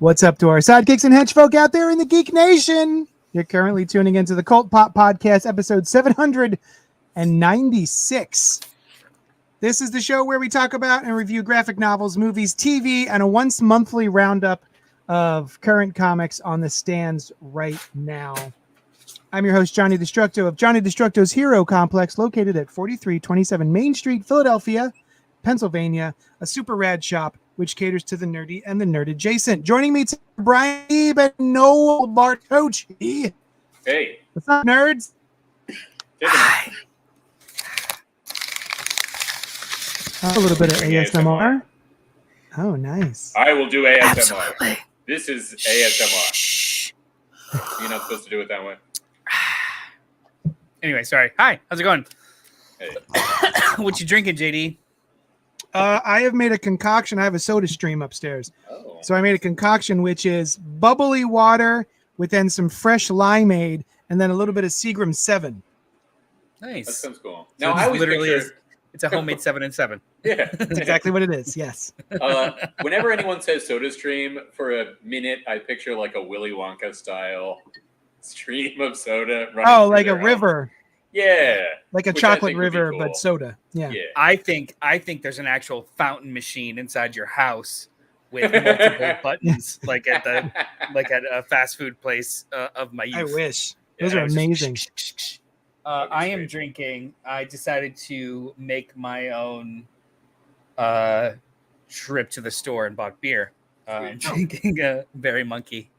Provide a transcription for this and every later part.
What's up to our sidekicks and henchfolk out there in the Geek Nation? You're currently tuning into the CultPop podcast, episode 796. This is the show where we talk about and review graphic novels, movies, TV, and a once monthly roundup of current comics on the stands right now. I'm your host, Johnny Destructo of Johnny Destructo's Hero Complex, located at 4327 Main Street, Philadelphia, Pennsylvania, a super rad shop which caters to the nerdy and the nerd adjacent. Joining me today, Brian Ebe and Noel Bartocci. Hey. What's up, nerds? Hi. A little bit of ASMR. Oh, nice. I will do ASMR. Absolutely. This is ASMR. You're not supposed to do it that way. Anyway, sorry. Hi, how's it going? Hey. What you drinking, JD? I have made a concoction. I have a soda stream upstairs. Oh. So I made a concoction which is bubbly water with then some fresh limeade and then a little bit of Seagram 7. Nice. That sounds cool. So Now, I always literally picture... it's a homemade 7 and 7. Yeah. That's exactly what it is, yes. Whenever anyone says soda stream, for a minute, I picture like a Willy Wonka style stream of soda. Oh, like a river. Yeah. Like a Which I chocolate think would be river, cool. but soda. Yeah. I think there's an actual fountain machine inside your house with multiple buttons, like at a fast food place of my youth. I wish. Those are amazing. I am drinking. I decided to make my own trip to the store and bought beer. I'm drinking a Berry Monkey.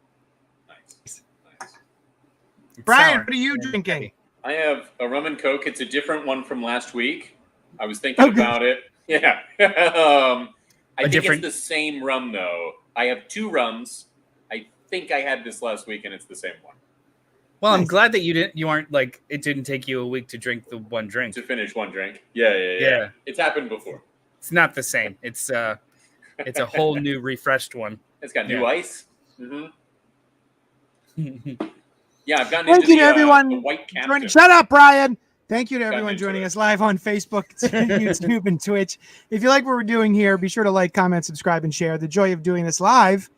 Nice. It's Brian, sour. what are you drinking? I have a rum and Coke. It's a different one from last week. I was thinking about it. Yeah. I think it's the same rum, though. I have 2 rums. I think I had this last week, and it's the same one. Well, Nice. I'm glad that you aren't like it didn't take you a week to drink the one drink. To finish one drink. Yeah. It's happened before. It's not the same. It's a whole new refreshed one. It's got new Yeah. ice. Mm-hmm. Yeah, I've gotten Thank into you to everyone. the White Captain. Shut up, Brian. Thank you to everyone into joining it. us live on Facebook, YouTube, and Twitch. If you like what we're doing here, be sure to like, comment, subscribe, and share. The joy of doing this live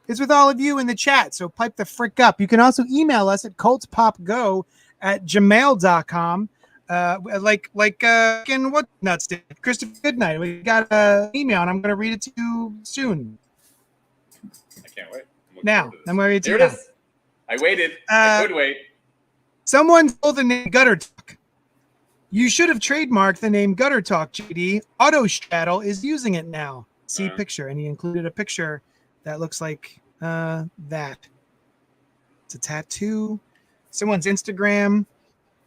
is with all of you in the chat, so pipe the frick up. You can also email us at cultpopgo@gmail.com. And what nuts did Christopher Goodnight? We got an email, and I'm going to read it to you soon. I can't wait. Now, I'm going to read it to There you it now. is. I waited. I could wait. Someone stole the name Gutter Talk. You should have trademarked the name Gutter Talk, JD. Autostraddle is using it now. See picture, and he included a picture that looks like that. It's a tattoo. Someone's Instagram,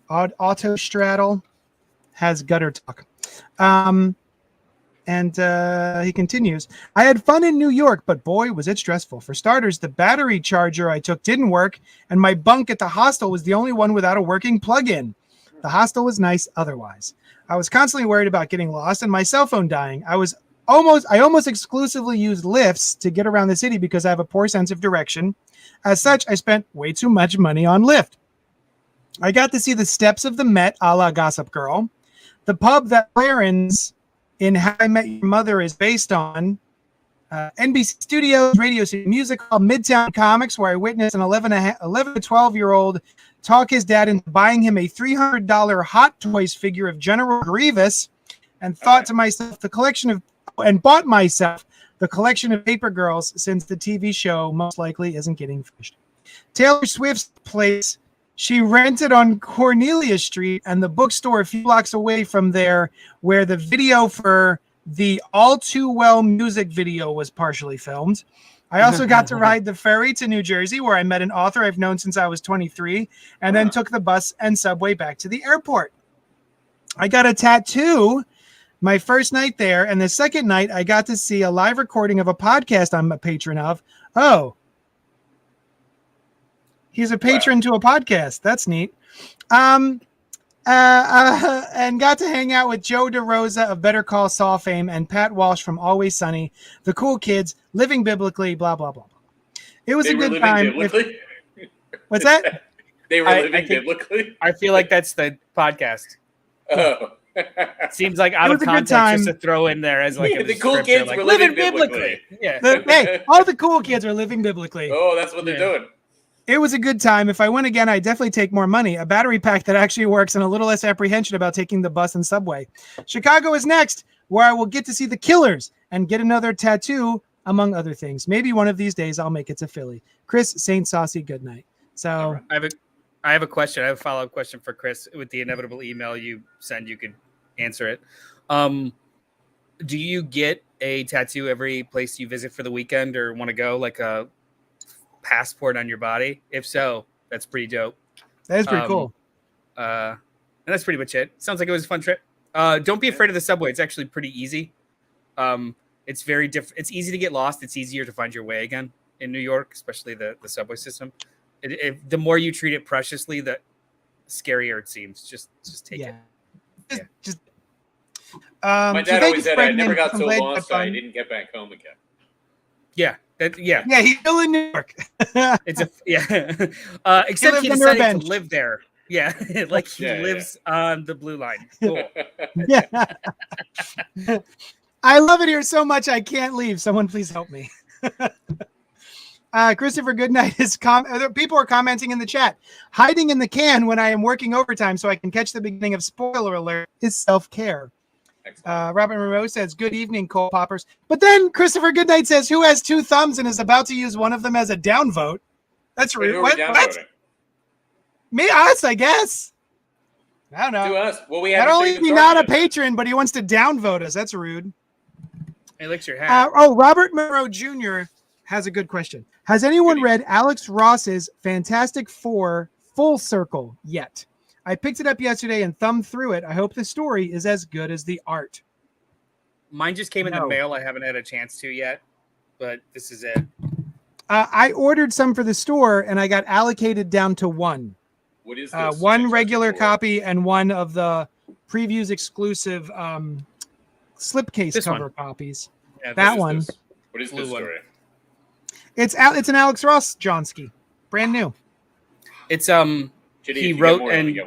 Autostraddle, has Gutter Talk. And he continues, I had fun in New York, but boy, was it stressful. For starters, the battery charger I took didn't work, and my bunk at the hostel was the only one without a working plug-in. The hostel was nice otherwise. I was constantly worried about getting lost and my cell phone dying. I almost exclusively used lifts to get around the city because I have a poor sense of direction. As such, I spent way too much money on Lyft. I got to see the steps of the Met, a la Gossip Girl, the pub that Clarence in How I Met Your Mother is based on, NBC Studios, Radio City Music Hall, Midtown Comics, where I witnessed an 11 to 12-year-old talk his dad into buying him a $300 Hot Toys figure of General Grievous, and thought to myself, bought myself the collection of Paper Girls, since the TV show most likely isn't getting finished. Taylor Swift's place she rented on Cornelia Street, and the bookstore a few blocks away from there, where the video for the All Too Well music video was partially filmed. I also got to ride the ferry to New Jersey, where I met an author I've known since I was 23, and then took the bus and subway back to the airport. I got a tattoo my first night there, and the second night I got to see a live recording of a podcast I'm a patron of. Oh, he's a patron to a podcast. That's neat. And got to hang out with Joe DeRosa of Better Call Saul fame and Pat Walsh from Always Sunny, the cool kids, living biblically, blah, blah, blah. It was a good time. What's that? They were living biblically? I feel like that's the podcast. Oh. Seems like out of context just to throw in there as like the cool kids like, were living biblically. Yeah. Hey, all the cool kids are living biblically. Oh, that's what they're doing. It was a good time. If I went again, I'd definitely take more money, a battery pack that actually works, and a little less apprehension about taking the bus and subway. Chicago is next, where I will get to see the Killers and get another tattoo, among other things. Maybe one of these days I'll make it to Philly. Chris, Saint Saucy, good night. So I have a question. I have a follow-up question for Chris. With the inevitable email you send, you could answer it. Do you get a tattoo every place you visit for the weekend or want to go, like a passport on your body? If so, that's pretty dope. That is pretty cool. And that's pretty much it. Sounds like it was a fun trip. Don't be afraid of the subway. It's actually pretty easy. It's very different. It's easy to get lost. It's easier to find your way again in New York, especially the subway system. The more you treat it preciously, the scarier it seems. Just take it. My dad always said I never got so lost I didn't get back home again. Yeah. Yeah, he's still in New York. Except he decided to live there. Yeah, like he lives on the Blue Line. Cool. Yeah. I love it here so much I can't leave. Someone please help me. Christopher Goodnight is people are commenting in the chat. Hiding in the can when I am working overtime so I can catch the beginning of spoiler alert is self-care. Robin Monroe says, good evening, Coal Poppers. But then Christopher Goodnight says, who has 2 thumbs and is about to use one of them as a downvote? That's rude. What? Me, us, I guess. I don't know. To us. Well, we not only is he not a patron, but he wants to downvote us. That's rude. Hey, licks your hat. Robert Monroe Jr. has a good question. Has anyone read Alex Ross's Fantastic Four Full Circle yet? I picked it up yesterday and thumbed through it. I hope the story is as good as the art. Mine just came in the mail. I haven't had a chance to yet, but this is it. I ordered some for the store, and I got allocated down to one. What is this? One regular copy and one of the previews exclusive slipcase cover copies. Yeah, that one. What is this story? It's an Alex Ross Johnsky, brand new. It's Judy, he wrote and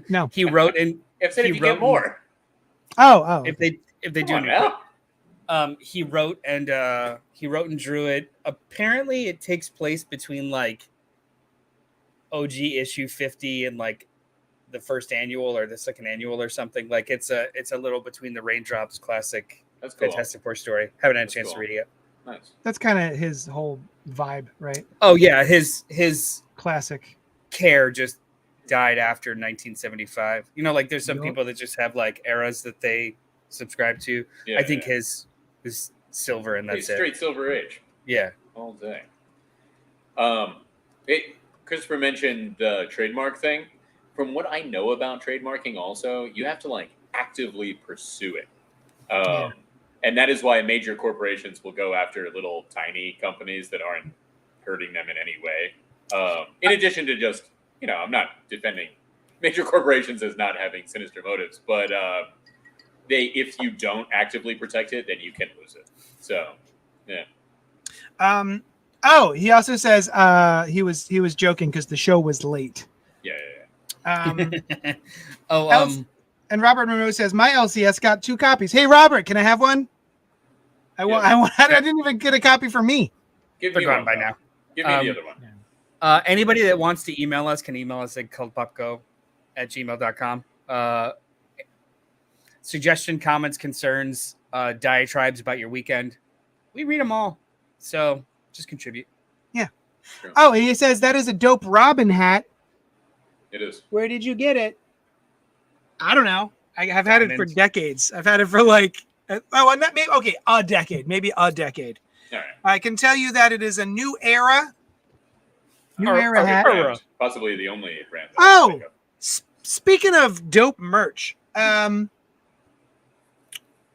no, he wrote and if you get more. Oh, if they do he wrote and drew it. Apparently, it takes place between like OG issue 50 and like the first annual or the second annual or something. Like it's a little between the Raindrops classic. That's cool. Fantastic Four story. Haven't had a chance to read it yet. Nice. That's kind of his whole vibe, right? Oh yeah, his classic care just died after 1975. You know, like there's some people that just have like eras that they subscribe to. Yeah, I think his is silver and that's straight Silver Age. Yeah, all day. Christopher mentioned the trademark thing. From what I know about trademarking, also you have to like actively pursue it. And that is why major corporations will go after little tiny companies that aren't hurting them in any way. In addition to just, I'm not defending major corporations as not having sinister motives, but if you don't actively protect it, then you can lose it. So, yeah. He also says he was joking because the show was late. Yeah. And Robert Monroe says my LCS got 2 copies. Hey, Robert, can I have one? I didn't even get a copy for me. Give me one by now. Give me the other one. Anybody that wants to email us can email us at cultpopgo@gmail.com. Suggestion, comments, concerns, diatribes about your weekend. We read them all. So just contribute. Yeah. Sure. Oh, he says that is a dope Robin hat. It is. Where did you get it? I don't know. I've had it for decades. I've had it for like, a decade, maybe a decade. All right. I can tell you that it is a new era. Era hat. Possibly the only brand. Speaking of dope merch,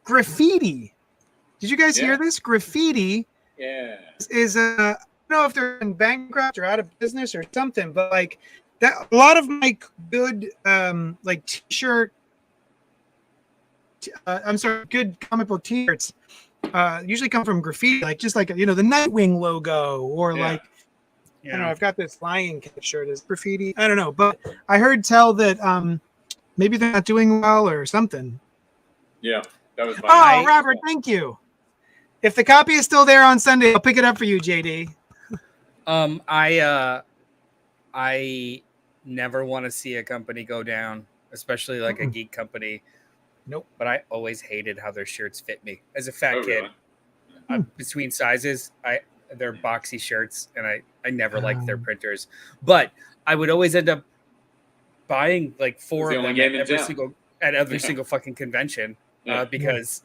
Graffiti. Did you guys hear this? Graffiti is I don't know if they're in bankrupt or out of business or something, but like that a lot of my good like t-shirt good comic book t-shirts usually come from Graffiti, like just like the Nightwing logo or like I don't know, I've got this Lion King shirt as Graffiti. I don't know, but I heard tell that Maybe they're not doing well or something. Yeah, that was my. Oh, Robert, thank you. If the copy is still there on Sunday, I'll pick it up for you, JD. I never want to see a company go down, especially like a geek company. Nope. But I always hated how their shirts fit me as a fat kid. Really? Between sizes, they're boxy shirts, and I never liked their printers. But I would always end up buying like 4 of them at every single fucking convention because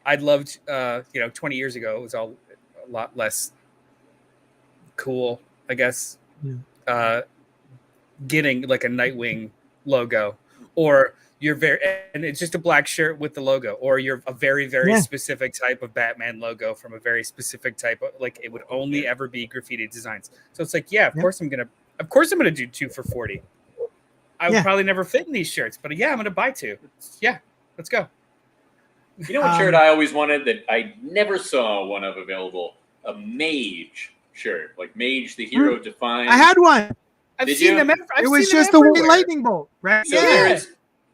I'd loved 20 years ago it was all a lot less cool, I guess. Getting like a Nightwing logo, or and it's just a black shirt with the logo, or you're a very specific type of Batman logo from a very specific type of, like, it would only ever be graffiti designs. So it's like, of course I'm gonna do 2 for $40. I would probably never fit in these shirts, but I'm gonna buy 2. Yeah, let's go. You know what shirt I always wanted that I never saw one of available? A Mage shirt, like Mage the Hero Defined. I had one. I've seen them. It was just the white lightning bolt, right? So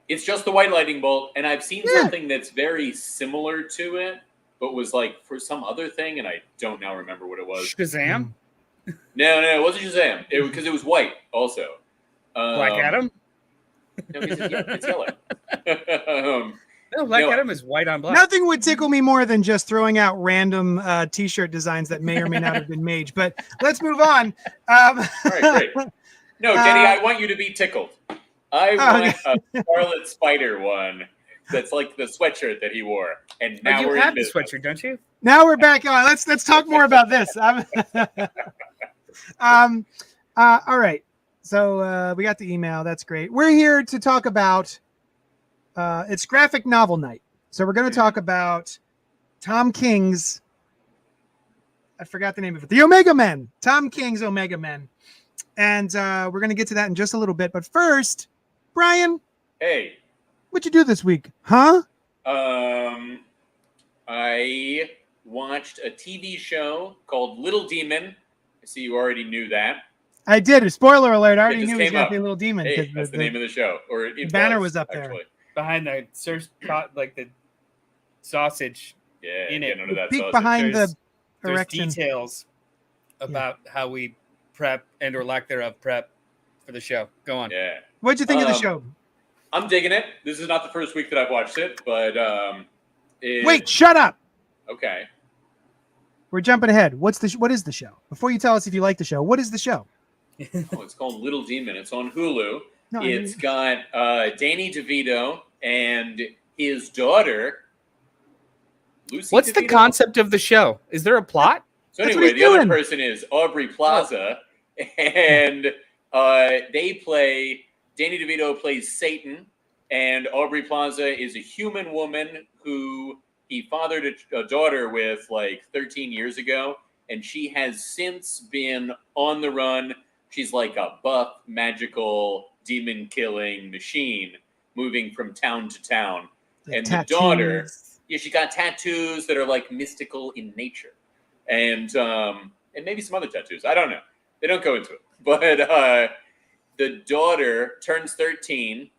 it's just the white lightning bolt, and I've seen something that's very similar to it, but was like for some other thing, and I don't now remember what it was. Shazam? No, it wasn't Shazam. Because it was white also. Black Adam? No, it's yellow. No, Black Adam is white on black. Nothing would tickle me more than just throwing out random T-shirt designs that may or may not have been Mage. But let's move on. All right, great. No, Denny, I want you to be tickled. I want a Scarlet Spider one that's like the sweatshirt that he wore. And now you have the sweatshirt, don't you? Now we're back on. Let's talk more about this. All right. So we got the email. That's great. We're here to talk about it's graphic novel night. So we're going to talk about Tom King's, I forgot the name of it, the Omega Men. Tom King's Omega Men. And we're going to get to that in just a little bit. But first, Brian. Hey. What'd you do this week? Huh? I watched a TV show called Little Demon. I see you already knew that. I did. Spoiler alert. I already knew he was going to be a Little Demon. Hey, that's the name of the show. Or the banner was up there. Behind the like the sausage. Yeah, in it. Under that peek sausage. behind the there's erection. Details about how we prep and or lack thereof prep for the show. Go on. Yeah. What'd you think of the show? I'm digging it. This is not the first week that I've watched it, but wait, shut up. Okay. We're jumping ahead. What is the show? Before you tell us if you like the show, what is the show? It's called Little Demon. It's on Hulu. It's got Danny DeVito and his daughter, Lucy What's DeVito? the concept of the show? Is there a plot? So anyway, the other person is Aubrey Plaza, and Danny DeVito plays Satan, and Aubrey Plaza is a human woman who he fathered a daughter with like 13 years ago, and she has since been on the run. She's like a buff, magical, demon-killing machine moving from town to town. And the daughter, she got tattoos that are like mystical in nature. And maybe some other tattoos. I don't know. They don't go into it. But the daughter turns 13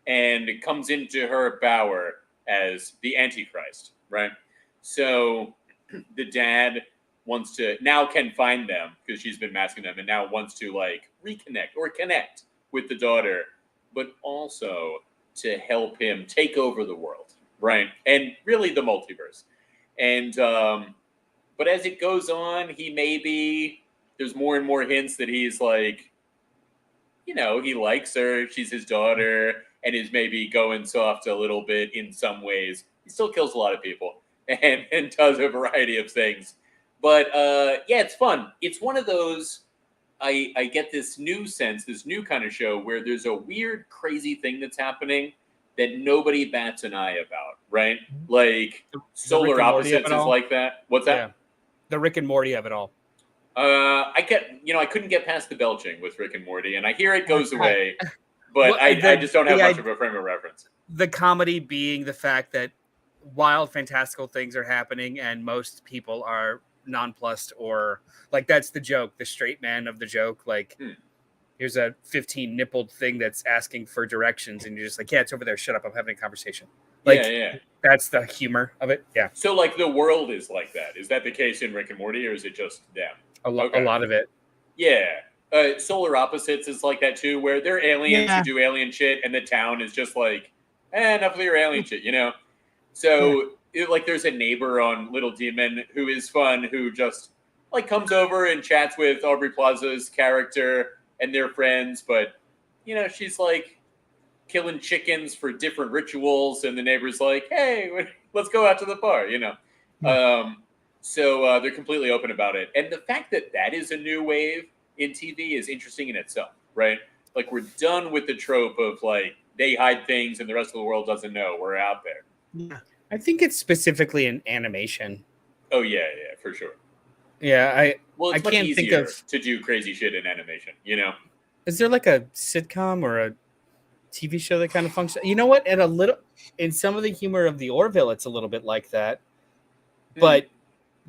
and comes into her bower as the Antichrist, right? So the dad can find them because she's been masking them, and now wants to like reconnect or connect with the daughter, but also to help him take over the world, right? And really the multiverse. And but as it goes on, there's more and more hints that he's like, he likes her, she's his daughter, and is maybe going soft a little bit in some ways. He still kills a lot of people and does a variety of things. But it's fun. It's one of those, I get this new sense, this new kind of show where there's a weird, crazy thing that's happening that nobody bats an eye about, right? Like solar opposites is like that. What's that? Yeah. The Rick and Morty of it all. I couldn't get past the belching with Rick and Morty, and I hear it goes away, but I just don't have much of a frame of reference. The comedy being the fact that wild, fantastical things are happening, and most people are nonplussed, or like that's the joke, the straight man of the joke. Like here's a 15 nippled thing that's asking for directions, and you're just like, yeah, it's over there. Shut up. I'm having a conversation. Like, that's the humor of it. Yeah. So like the world is like that. Is that the case in Rick and Morty, or is it just them? A lot of it. Yeah. Solar Opposites is like that too, where they're aliens who do alien shit, and the town is just like, enough of your alien shit, you know? So like there's a neighbor on Little Demon who is fun, who just like comes over and chats with Aubrey Plaza's character and their friends, but you know, she's like killing chickens for different rituals, and the neighbor's like, hey, let's go out to the bar, you know? So they're completely open about it. And the fact that that is a new wave in TV is interesting in itself, right? Like, we're done with the trope of like they hide things and the rest of the world doesn't know we're out there. Yeah. I think it's specifically in animation. Oh yeah, for sure. Yeah, it's I much can't easier think of to do crazy shit in animation, you know? Is there like a sitcom or a TV show that kind of functions? You know what? And in some of the humor of the Orville, it's a little bit like that. But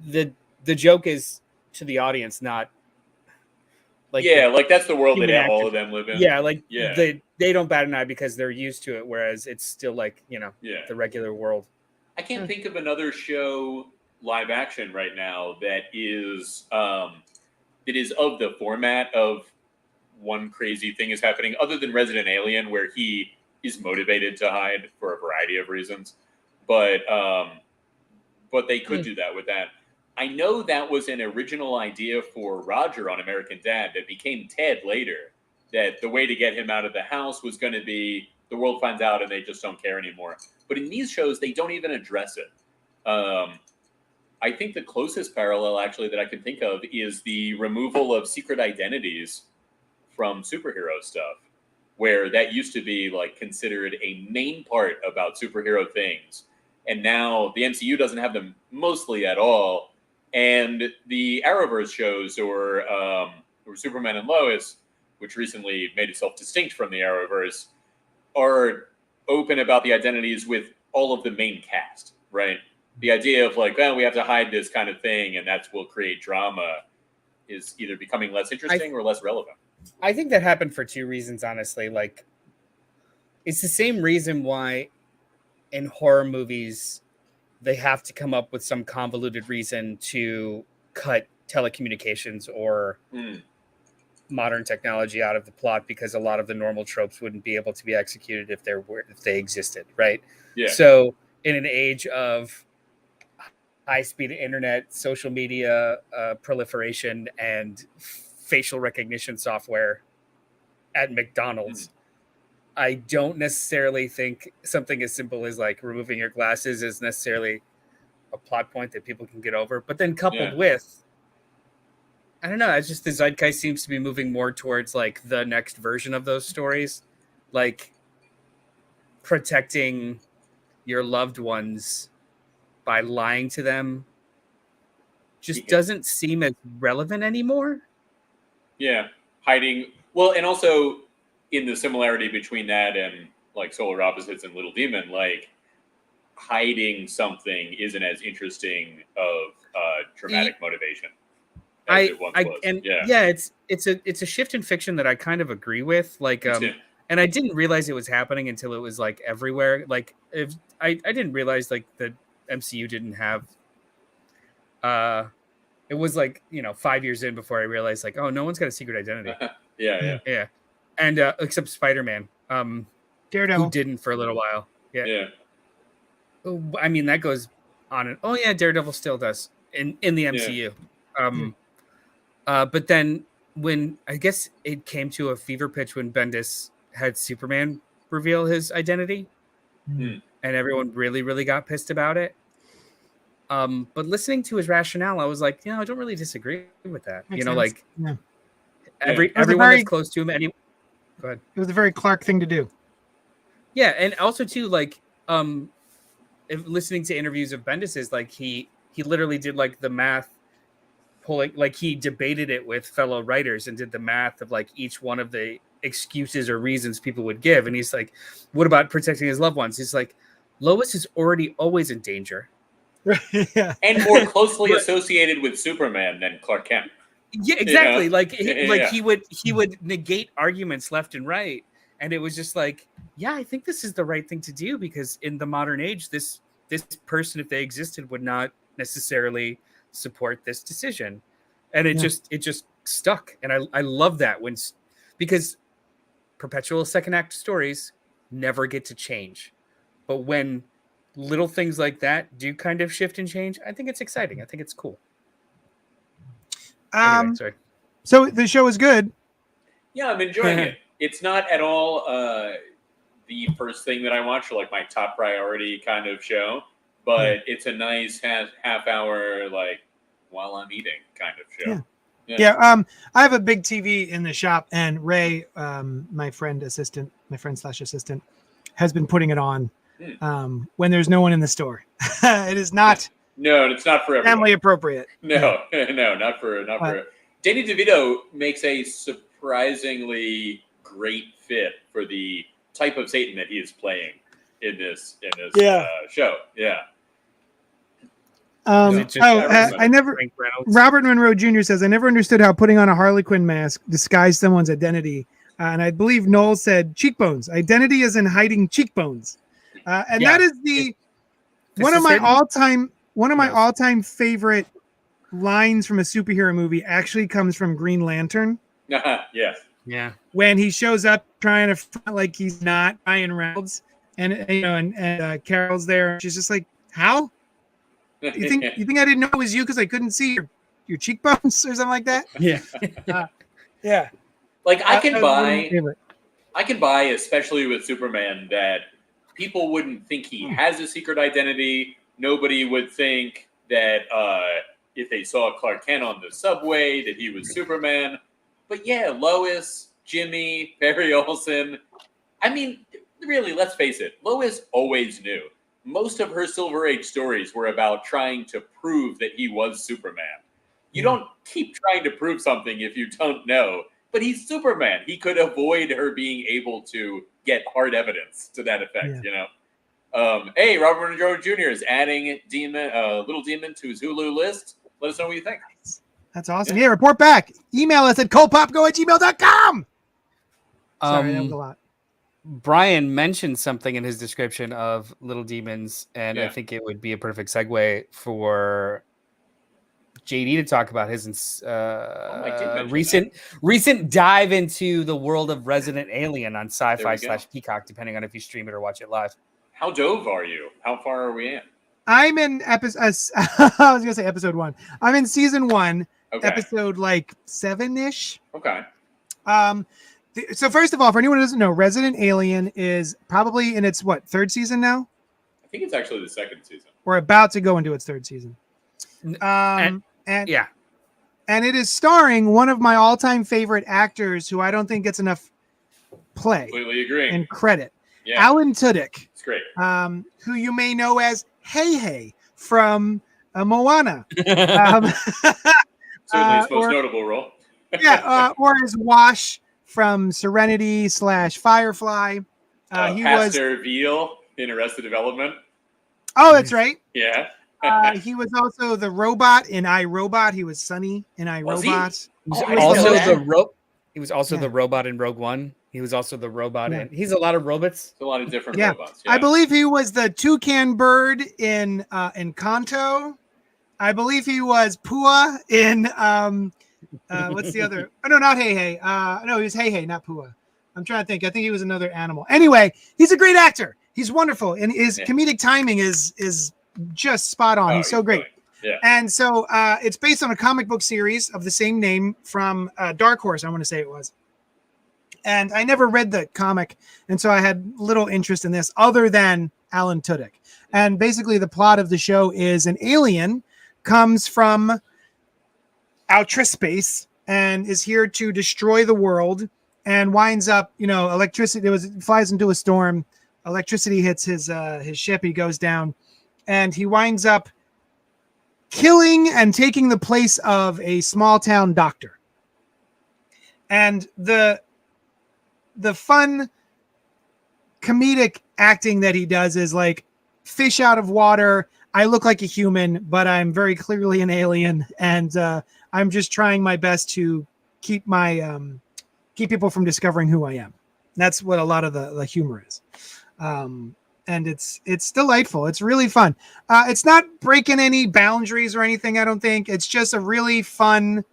the joke is to the audience, not like like that's the world that all of them live in. Yeah, like they don't bat an eye because they're used to it, whereas it's still like, you know, the regular world. I can't think of another show live action right now that is of the format of one crazy thing is happening, other than Resident Alien, where he is motivated to hide for a variety of reasons. But they could do that with that. I know that was an original idea for Roger on American Dad that became Ted later, that the way to get him out of the house was going to be the world finds out and they just don't care anymore. But in these shows, they don't even address it. I think the closest parallel, actually, that I can think of is the removal of secret identities from superhero stuff, where that used to be like considered a main part about superhero things. And now the MCU doesn't have them mostly at all. And the Arrowverse shows, or Superman and Lois, which recently made itself distinct from the Arrowverse, are open about the identities with all of the main cast, right? The idea of like, well, we have to hide this kind of thing and that will create drama is either becoming less interesting or less relevant. I think that happened for two reasons, honestly. Like, it's the same reason why in horror movies they have to come up with some convoluted reason to cut telecommunications or modern technology out of the plot, because a lot of the normal tropes wouldn't be able to be executed if they existed, right? Yeah. So in an age of high-speed internet, social media proliferation, and facial recognition software at McDonald's, I don't necessarily think something as simple as like removing your glasses is necessarily a plot point that people can get over. But then coupled with, I don't know, it's just the zeitgeist seems to be moving more towards like the next version of those stories, like protecting your loved ones by lying to them just doesn't seem as relevant anymore. Yeah, hiding. Well, and also in the similarity between that and like Solar Opposites and Little Demon, like hiding something isn't as interesting of dramatic motivation as it once was. It's a shift in fiction that I kind of agree with. Like, and I didn't realize it was happening until it was like everywhere. Like, if I didn't realize like the MCU didn't have. It was like, 5 years in before I realized like, oh, no one's got a secret identity. Yeah. And except Spider-Man, Daredevil, who didn't for a little while. Yeah. I mean, that goes on. Daredevil still does in the MCU. But then when I guess it came to a fever pitch when Bendis had Superman reveal his identity, and everyone really, really got pissed about it. But listening to his rationale, I was like, I don't really disagree with that. Makes sense. Everyone that's close to him. Go ahead. It was a very Clark thing to do. Yeah, and also too, like, if listening to interviews of Bendis's, like he literally did like the math, pulling, like he debated it with fellow writers and did the math of like each one of the excuses or reasons people would give, and he's like, what about protecting his loved ones? He's like, Lois is always in danger. And more closely associated with Superman than Clark Kent. Yeah, exactly. You know? Like he would negate arguments left and right, and it was just like, yeah, I think this is the right thing to do because in the modern age, this person, if they existed, would not necessarily support this decision, and it just stuck. And I love that because perpetual second act stories never get to change, but when little things like that do kind of shift and change, I think it's exciting. I think it's cool. Anyway, sorry. So the show is good. Yeah, I'm enjoying it. It's not at all the first thing that I watch, or like my top priority kind of show, but it's a nice half hour, like while I'm eating kind of show. Yeah. I have a big TV in the shop, and Ray, my friend slash assistant, has been putting it on when there's no one in the store. It is not. No, it's not for everyone. Family appropriate. No, not for. Danny DeVito makes a surprisingly great fit for the type of Satan that he is playing in this show. Yeah. Robert Monroe Jr. says, I never understood how putting on a Harley Quinn mask disguised someone's identity. And I believe Noel said cheekbones. Identity is in hiding cheekbones. And that is one of my all-time favorite lines from a superhero movie actually comes from Green Lantern. Yes. Yeah. When he shows up trying to front like he's not Ryan Reynolds, and Carol's there, she's just like, "How? You think I didn't know it was you because I couldn't see your cheekbones or something like that?" Yeah. Yeah. Like I can buy, especially with Superman, that people wouldn't think he has a secret identity. Nobody would think that if they saw Clark Kent on the subway that he was Superman. But yeah, Lois, Jimmy, Perry Olsen. I mean, really, let's face it. Lois always knew. Most of her Silver Age stories were about trying to prove that he was Superman. You don't keep trying to prove something if you don't know. But he's Superman. He could avoid her being able to get hard evidence to that effect, you know? Hey, Robert Monroe Jr. is adding Little Demon to his Hulu list. Let us know what you think. That's awesome. Yeah, report back. Email us at cultpopgo@gmail.com. Sorry, that was a lot. Brian mentioned something in his description of Little Demons, and I think it would be a perfect segue for JD to talk about his recent dive into the world of Resident Alien on Sci-Fi/Peacock, depending on if you stream it or watch it live. How dove are you? How far are we in? I'm in episode 1. I'm in season 1, episode like 7-ish. Okay. So first of all, for anyone who doesn't know, Resident Alien is probably in its third season now? I think it's actually the second season. We're about to go into its third season. And it is starring one of my all-time favorite actors who I don't think gets enough play. Completely agree. And credit. Yeah. Alan Tudyk. It's great. Who you may know as Hey from Moana. Certainly his most notable role. Or as Wash from Serenity/Firefly. He Pastor Veal in Arrested Development. Oh, that's right. Yeah. He was also the robot in iRobot. He was Sonny in iRobot. He was also the robot in Rogue One. He was also the robot in. He's a lot of robots. A lot of different robots. Yeah. I believe he was the toucan bird in Encanto. I believe he was Pua in what's the other? Oh no, not Hey. No, he was Hey, not Pua. I'm trying to think. I think he was another animal. Anyway, he's a great actor. He's wonderful, and his comedic timing is just spot on. He's so great. Yeah. And so it's based on a comic book series of the same name from Dark Horse, I want to say it was. And I never read the comic, and so I had little interest in this other than Alan Tudyk. And basically the plot of the show is an alien comes from outer space and is here to destroy the world and winds up, electricity. Flies into a storm. Electricity hits his ship. He goes down, and he winds up killing and taking the place of a small town doctor. And the fun comedic acting that he does is like fish out of water. I look like a human, but I'm very clearly an alien, and I'm just trying my best to keep people from discovering who I am. That's what a lot of the humor is. And it's delightful. It's really fun. It's not breaking any boundaries or anything, I don't think. It's just a really fun.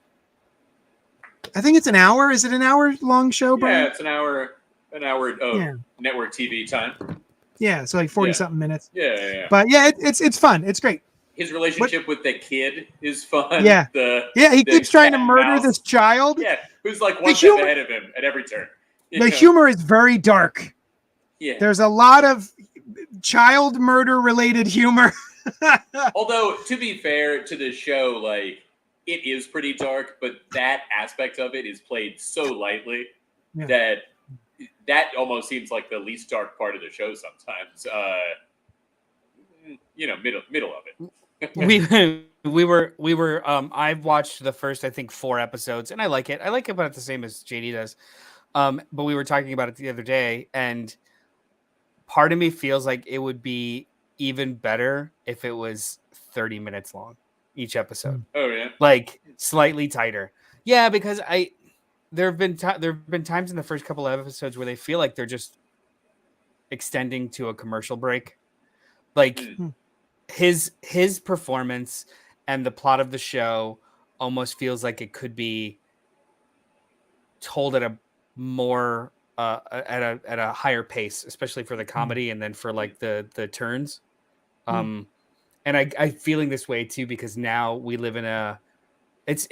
I think it's an hour. Is it an hour long show, Brian? Yeah, it's an hour of network TV time. Yeah, so like 40 something minutes. Yeah. But yeah, it's fun. It's great. His relationship with the kid is fun. Yeah. He keeps trying to murder this child. Yeah, who's like one step ahead of him at every turn. The humor is very dark. Yeah. There's a lot of child murder related humor. Although, to be fair to the show, like, it is pretty dark, but that aspect of it is played so lightly that almost seems like the least dark part of the show sometimes. Middle of it. we were I've watched the first, I think, 4 episodes, and I like it about the same as JD does. But we were talking about it the other day, and part of me feels like it would be even better if it was 30 minutes long each episode. Oh yeah, like slightly tighter. Yeah, because there have been times in the first couple of episodes where they feel like they're just extending to a commercial break. Like his performance and the plot of the show almost feels like it could be told at a more at a higher pace, especially for the comedy and then for like the turns. And I feeling this way too because now we live in a it's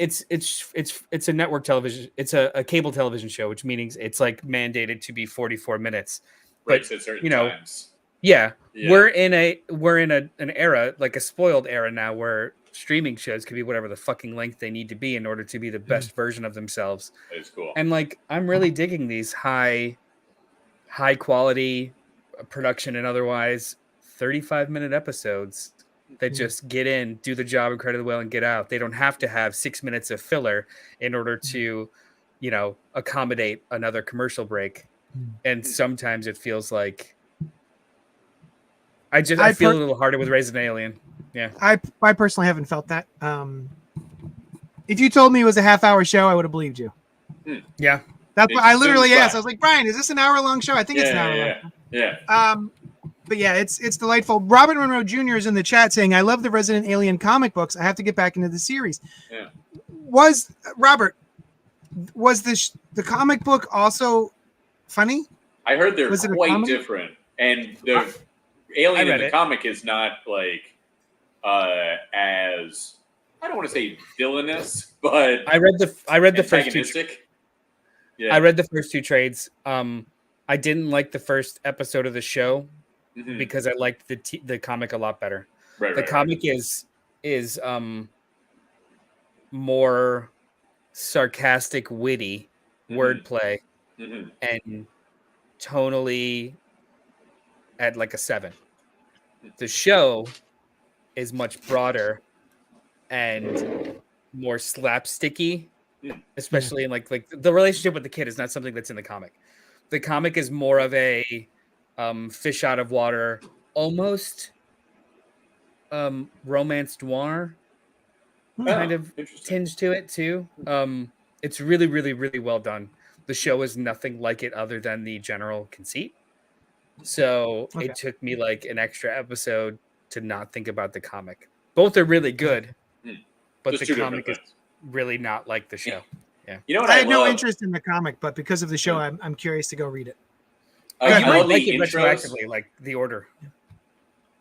a network television. It's a cable television show, which means it's like mandated to be 44 minutes. Right, at certain times. Yeah, we're in an era, like a spoiled era now, where streaming shows can be whatever the fucking length they need to be in order to be the best version of themselves. That is cool. And like, I'm really digging these high quality production and otherwise 35-minute episodes that just get in, do the job incredibly well, and get out. They don't have to have 6 minutes of filler in order to, accommodate another commercial break. And sometimes it feels like I feel a little harder with Raising Alien. Yeah, I personally haven't felt that. If you told me it was a half-hour show, I would have believed you. Yeah, that's what I literally asked. I was like, Brian, is this an hour-long show? I think it's an hour-long. Yeah. But yeah, it's delightful. Robert Monroe Jr. is in the chat saying, "I love the Resident Alien comic books. I have to get back into the series." Yeah. Was the comic book also funny? I heard they're quite different, and the Alien in the comic is not like as, I don't want to say villainous, but I read the first 2. Yeah. I read the first 2 trades. I didn't like the first episode of the show because I liked the comic a lot better. Right, the comic is more sarcastic, witty wordplay, and tonally at like a 7. The show is much broader and more slapsticky, especially in like the relationship with the kid is not something that's in the comic. The comic is more of a fish out of water, almost romance noir kind of tinge to it too. It's really, really, really well done. The show is nothing like it other than the general conceit. So it took me like an extra episode to not think about the comic. Both are really good, but the comic is really not like the show. Yeah. You know what I had no interest in the comic, but because of the show, I'm curious to go read it. You might like it retroactively, like the order.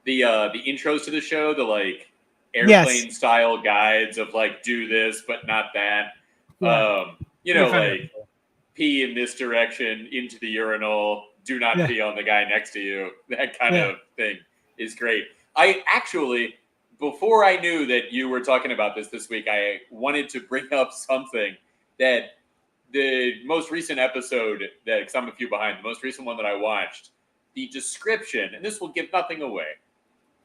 The intros to the show, the like airplane style guides of like do this but not that. Like pee in this direction into the urinal. Do not pee on the guy next to you. That kind of thing is great. I actually, before I knew that you were talking about this week, I wanted to bring up something that the most recent episode because I'm a few behind, the most recent one that I watched, the description, and this will give nothing away,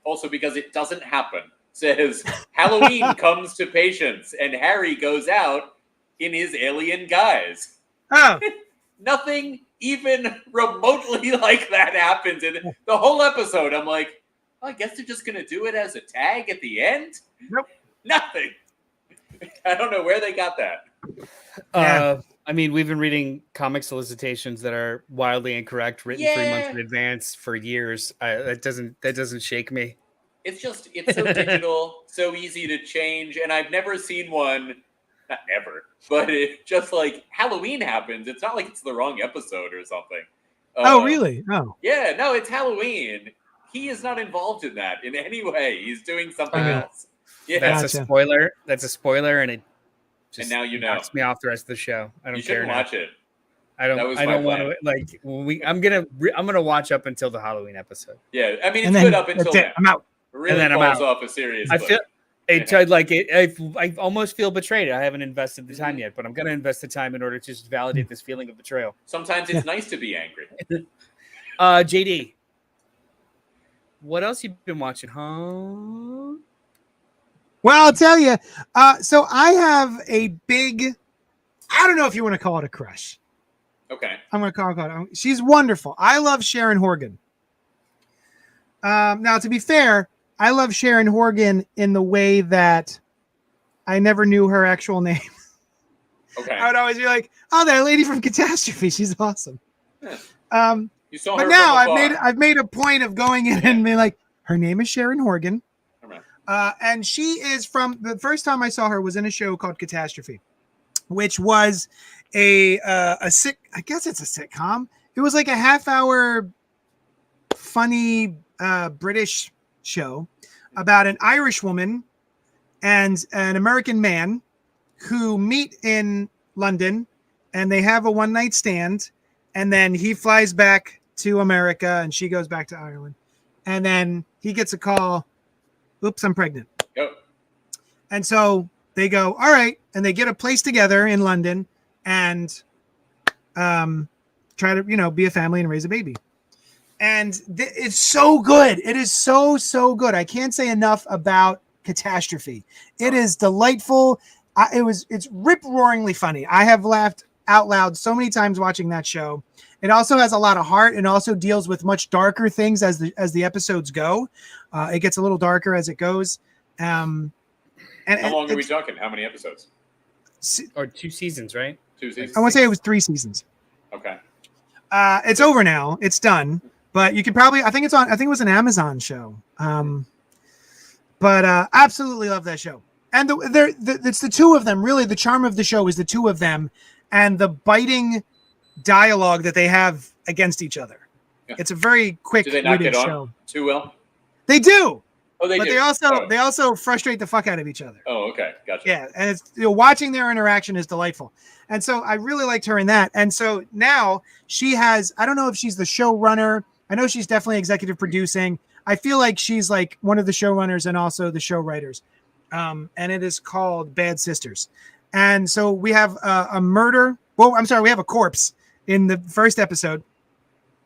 also because it doesn't happen, says Halloween comes to patients and Harry goes out in his alien guise. Oh. Nothing even remotely like that happens in the whole episode. I'm like, I guess they're just going to do it as a tag at the end? Nope. Nothing. I don't know where they got that. I mean, we've been reading comic solicitations that are wildly incorrect, written 3 months in advance for years. That doesn't shake me. It's so digital, so easy to change, and I've never seen one. Not never, but it just like Halloween happens. It's not like it's the wrong episode or something. Oh, really? Oh. Yeah, no, it's Halloween. He is not involved in that in any way. He's doing something else. Yeah, that's a spoiler. That's a spoiler, and it just and now you know. knocks me off the rest of the show. I don't care. Watch it. I don't want to like. I'm gonna watch up until the Halloween episode. Yeah, I mean it's good up until now. I'm out. Really and then falls off a serious. I feel. I almost feel betrayed. I haven't invested the time yet, but I'm going to invest the time in order to just validate this feeling of betrayal. Sometimes it's nice to be angry. JD, what else you been watching, huh? Well, I'll tell you. So I have a big, I don't know if you want to call it a crush. Okay. I'm going to call it. She's wonderful. I love Sharon Horgan. Now, to be fair, I love Sharon Horgan in the way that I never knew her actual name. Okay. I would always be like, "Oh, that lady from Catastrophe, she's awesome." Yeah. You saw her but now I've made a point of going in and being like, "Her name is Sharon Horgan," and she is from the first time I saw her was in a show called Catastrophe, which was I guess it's a sitcom. It was like a half-hour, funny British show about an Irish woman and an American man who meet in London and they have a one-night stand, and then he flies back to America and she goes back to Ireland, and then he gets a call, oops, I'm pregnant. Yep. And so they go, all right, and they get a place together in London and try to be a family and raise a baby. And it's so good. It is so good. I can't say enough about Catastrophe. It is delightful. It's rip-roaringly funny. I have laughed out loud so many times watching that show. It also has a lot of heart and also deals with much darker things as the episodes go. It gets a little darker as it goes. And how long are we talking? How many episodes? Or 2 seasons, right? 2 seasons. I want to say it was 3 seasons. Okay. It's over now. It's done. But you can probably, I think it was an Amazon show. But absolutely love that show. And it's the two of them. Really, the charm of the show is the two of them and the biting dialogue that they have against each other. Yeah. It's a very quick, do they not get on show. Too well? They do. Oh, they do. But they also frustrate the fuck out of each other. Oh, okay, gotcha. Yeah, and it's watching their interaction is delightful. And so I really liked her in that. And so now she has, I don't know if she's the showrunner. I know she's definitely executive producing. I feel like she's like one of the showrunners and also the show writers. And it is called Bad Sisters. And so we have a murder. Well, I'm sorry, we have a corpse in the first episode.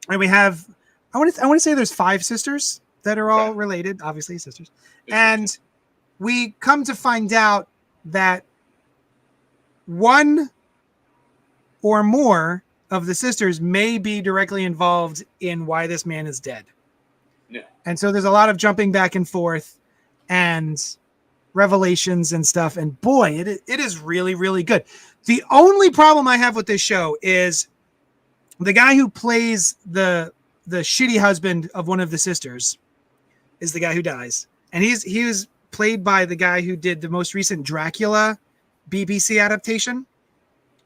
And we have, I want to say there's 5 sisters that are all related, obviously sisters. And we come to find out that one or more of the sisters may be directly involved in why this man is dead. Yeah. And so there's a lot of jumping back and forth and revelations and stuff. And boy, it is really, really good. The only problem I have with this show is the guy who plays the shitty husband of one of the sisters is the guy who dies. And he was played by the guy who did the most recent Dracula BBC adaptation,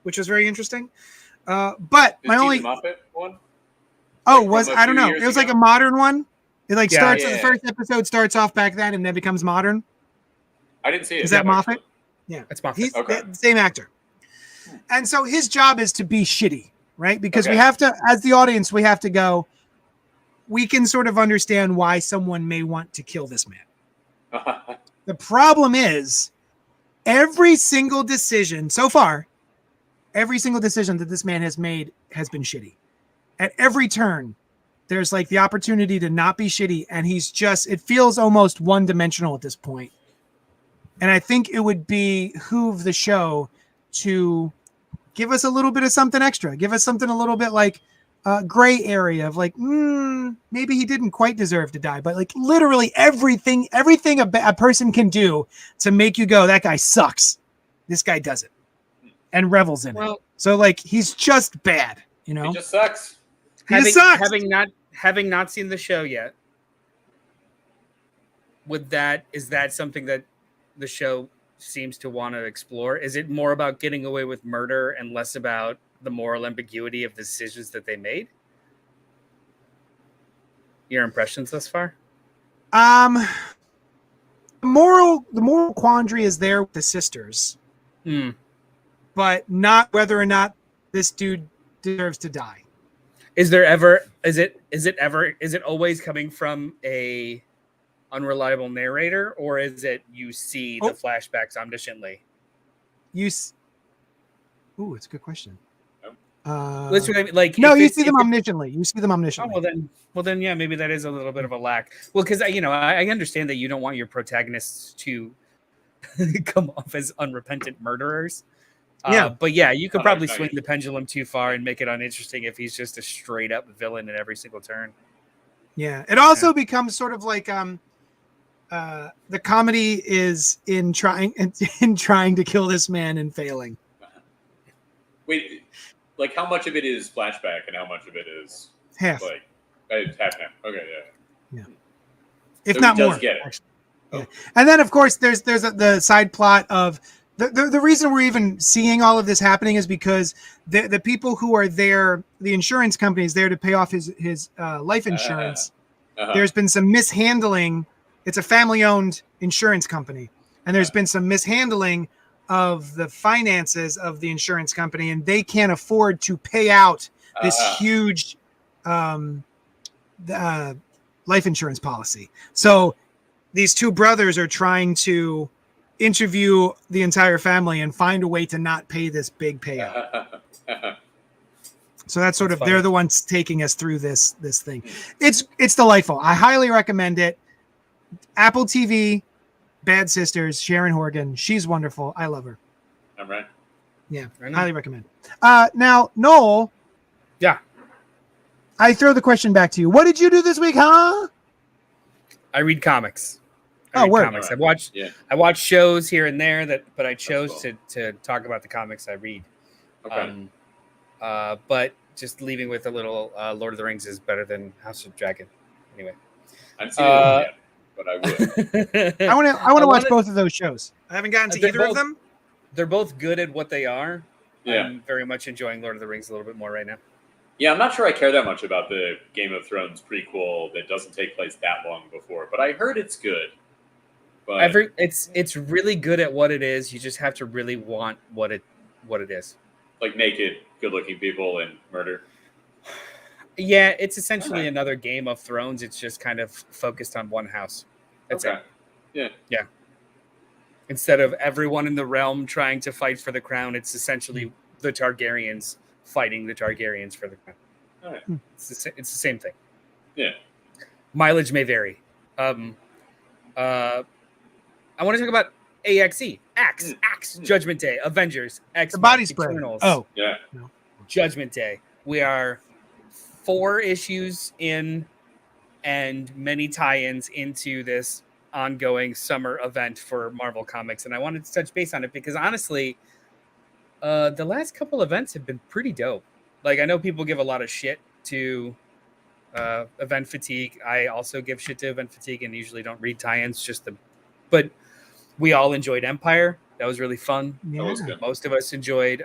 which was very interesting. But my only Muppet one? Oh, I don't know. It was like a modern one. It starts the first episode starts off back then and then becomes modern. I didn't see it. Is that Moffat? Yeah. That's Moffat. He's the same actor. And so his job is to be shitty, right? Because we have to, as the audience, we have to go, we can sort of understand why someone may want to kill this man. The problem is every single decision so far, every single decision that this man has made has been shitty. At every turn, there's like the opportunity to not be shitty. And it feels almost one-dimensional at this point. And I think it would behoove the show to give us a little bit of something extra. Give us something a little bit like a gray area of like, maybe he didn't quite deserve to die. But like literally everything a person can do to make you go, that guy sucks. This guy does it and revels in it. Well, So like he's just bad, you know. He just sucks. He just sucks. Having not seen the show yet, is that something that the show seems to want to explore? Is it more about getting away with murder and less about the moral ambiguity of the decisions that they made? Your impressions thus far? The moral quandary is there with the sisters, but not whether or not this dude deserves to die. Is it always coming from a unreliable narrator, or is it you see the flashbacks omnisciently? Ooh, it's a good question. That's what I mean. Like, no, you see them omnisciently. You see them omnisciently. Oh, well then, yeah, maybe that is a little bit of a lack. Well, because I understand that you don't want your protagonists to come off as unrepentant murderers. But yeah, you could probably swing the pendulum too far and make it uninteresting if he's just a straight up villain at every single turn. Yeah, it also becomes sort of like the comedy is in trying to kill this man and failing. Wait, like how much of it is flashback and how much of it is half? Like half. Okay, yeah. So if not more. Get it. Actually. Yeah. And then of course there's the side plot of the reason we're even seeing all of this happening is because the people who are there, the insurance company is there to pay off his life insurance. There's been some mishandling. It's a family-owned insurance company, and there's been some mishandling of the finances of the insurance company, and they can't afford to pay out this huge life insurance policy. So these two brothers are trying to interview the entire family and find a way to not pay this big payout. So that's sort of funny. They're the ones taking us through this thing. It's delightful. I highly recommend it. Apple TV, Bad Sisters, Sharon Horgan. She's wonderful. I love her. I'm right. Yeah, highly recommend. Now, Noel. Yeah. I throw the question back to you. What did you do this week, huh? I read comics. Comics. Right. I watch shows here and there, but I chose to talk about the comics I read. Okay. But just leaving with a little Lord of the Rings is better than House of Dragon. Anyway. I'm seeing it yet, but I would. I want to watch both of those shows. I haven't gotten to either of them. They're both good at what they are. Yeah. I'm very much enjoying Lord of the Rings a little bit more right now. Yeah, I'm not sure I care that much about the Game of Thrones prequel that doesn't take place that long before, but I heard it's good. But it's really good at what it is. You just have to really want what it is. Like naked, good-looking people and murder. Yeah, it's essentially another Game of Thrones. It's just kind of focused on one house. That's it. Yeah. Yeah. Instead of everyone in the realm trying to fight for the crown, it's essentially the Targaryens fighting the Targaryens for the crown. All right. It's the same thing. Yeah. Mileage may vary. I want to talk about AXE, Axe, Judgment Day, Avengers, X, the body spray. Eternals. Oh, yeah. No. Judgment Day. We are 4 issues in and many tie-ins into this ongoing summer event for Marvel Comics, and I wanted to touch base on it because honestly, the last couple events have been pretty dope. Like, I know people give a lot of shit to event fatigue. I also give shit to event fatigue and usually don't read tie-ins, but we all enjoyed Empire. That was really fun. Yeah. That was good. Most of us enjoyed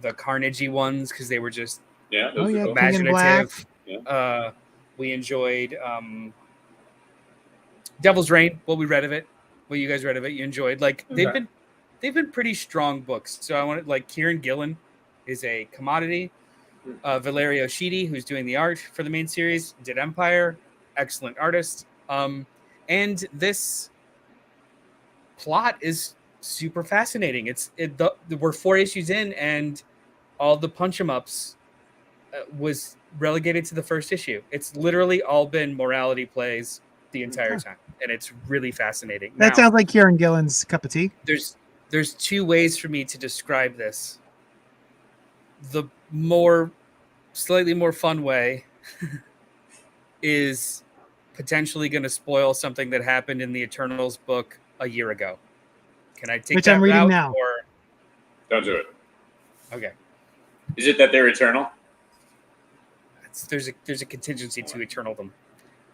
the Carnage-y ones because they were just Those are cool. imaginative. Yeah. We enjoyed Devil's Reign. What you guys read of it, you enjoyed. Like they've been pretty strong books. So I wanted, like, Kieran Gillen is a commodity. Valerio Schiti, who's doing the art for the main series, did Empire. Excellent artist. And this plot is super fascinating. We're 4 issues in, and all the punch 'em ups was relegated to the first issue. It's literally all been morality plays the entire time, and it's really fascinating. That sounds like Kieran Gillen's cup of tea. There's 2 ways for me to describe this. The slightly more fun way is potentially going to spoil something that happened in the Eternals book a year ago. Can I take Which that I'm reading route, now. Or Don't do it. okay, Is it that they're eternal? there's a contingency to eternal them.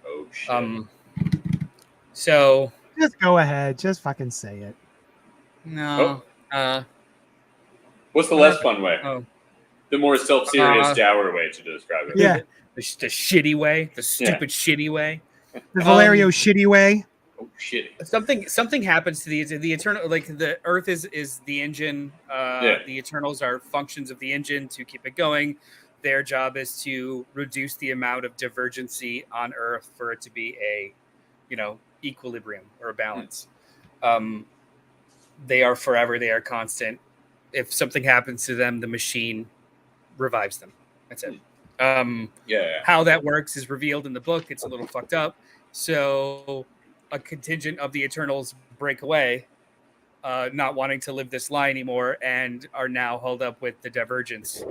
Oh shit. So Just go ahead. Just fucking say it. no. What's the less fun way? Oh. The more self-serious, dour way to describe it. Yeah. the shitty way, the stupid shitty way. The Valerio shitty way. Oh shit. Something happens to the eternal, like the Earth is the engine. The Eternals are functions of the engine to keep it going. Their job is to reduce the amount of divergency on Earth for it to be a, equilibrium or a balance. They are forever. They are constant. If something happens to them, the machine revives them. That's it. How that works is revealed in the book. It's a little fucked up. So a contingent of the Eternals break away, not wanting to live this lie anymore, and are now held up with the divergence.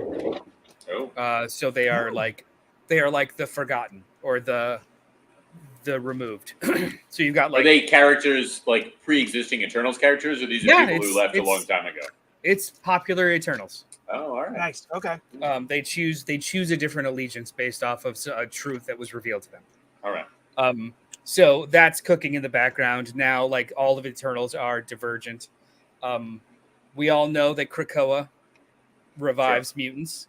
So they are like the forgotten or the removed. So you've got like, are they characters like pre-existing Eternals characters, or these are people who left a long time ago? It's popular Eternals. Oh, all right. Nice. Okay. They choose a different allegiance based off of a truth that was revealed to them. All right. So that's cooking in the background now. Like all of Eternals are divergent. We all know that Krakoa revives mutants.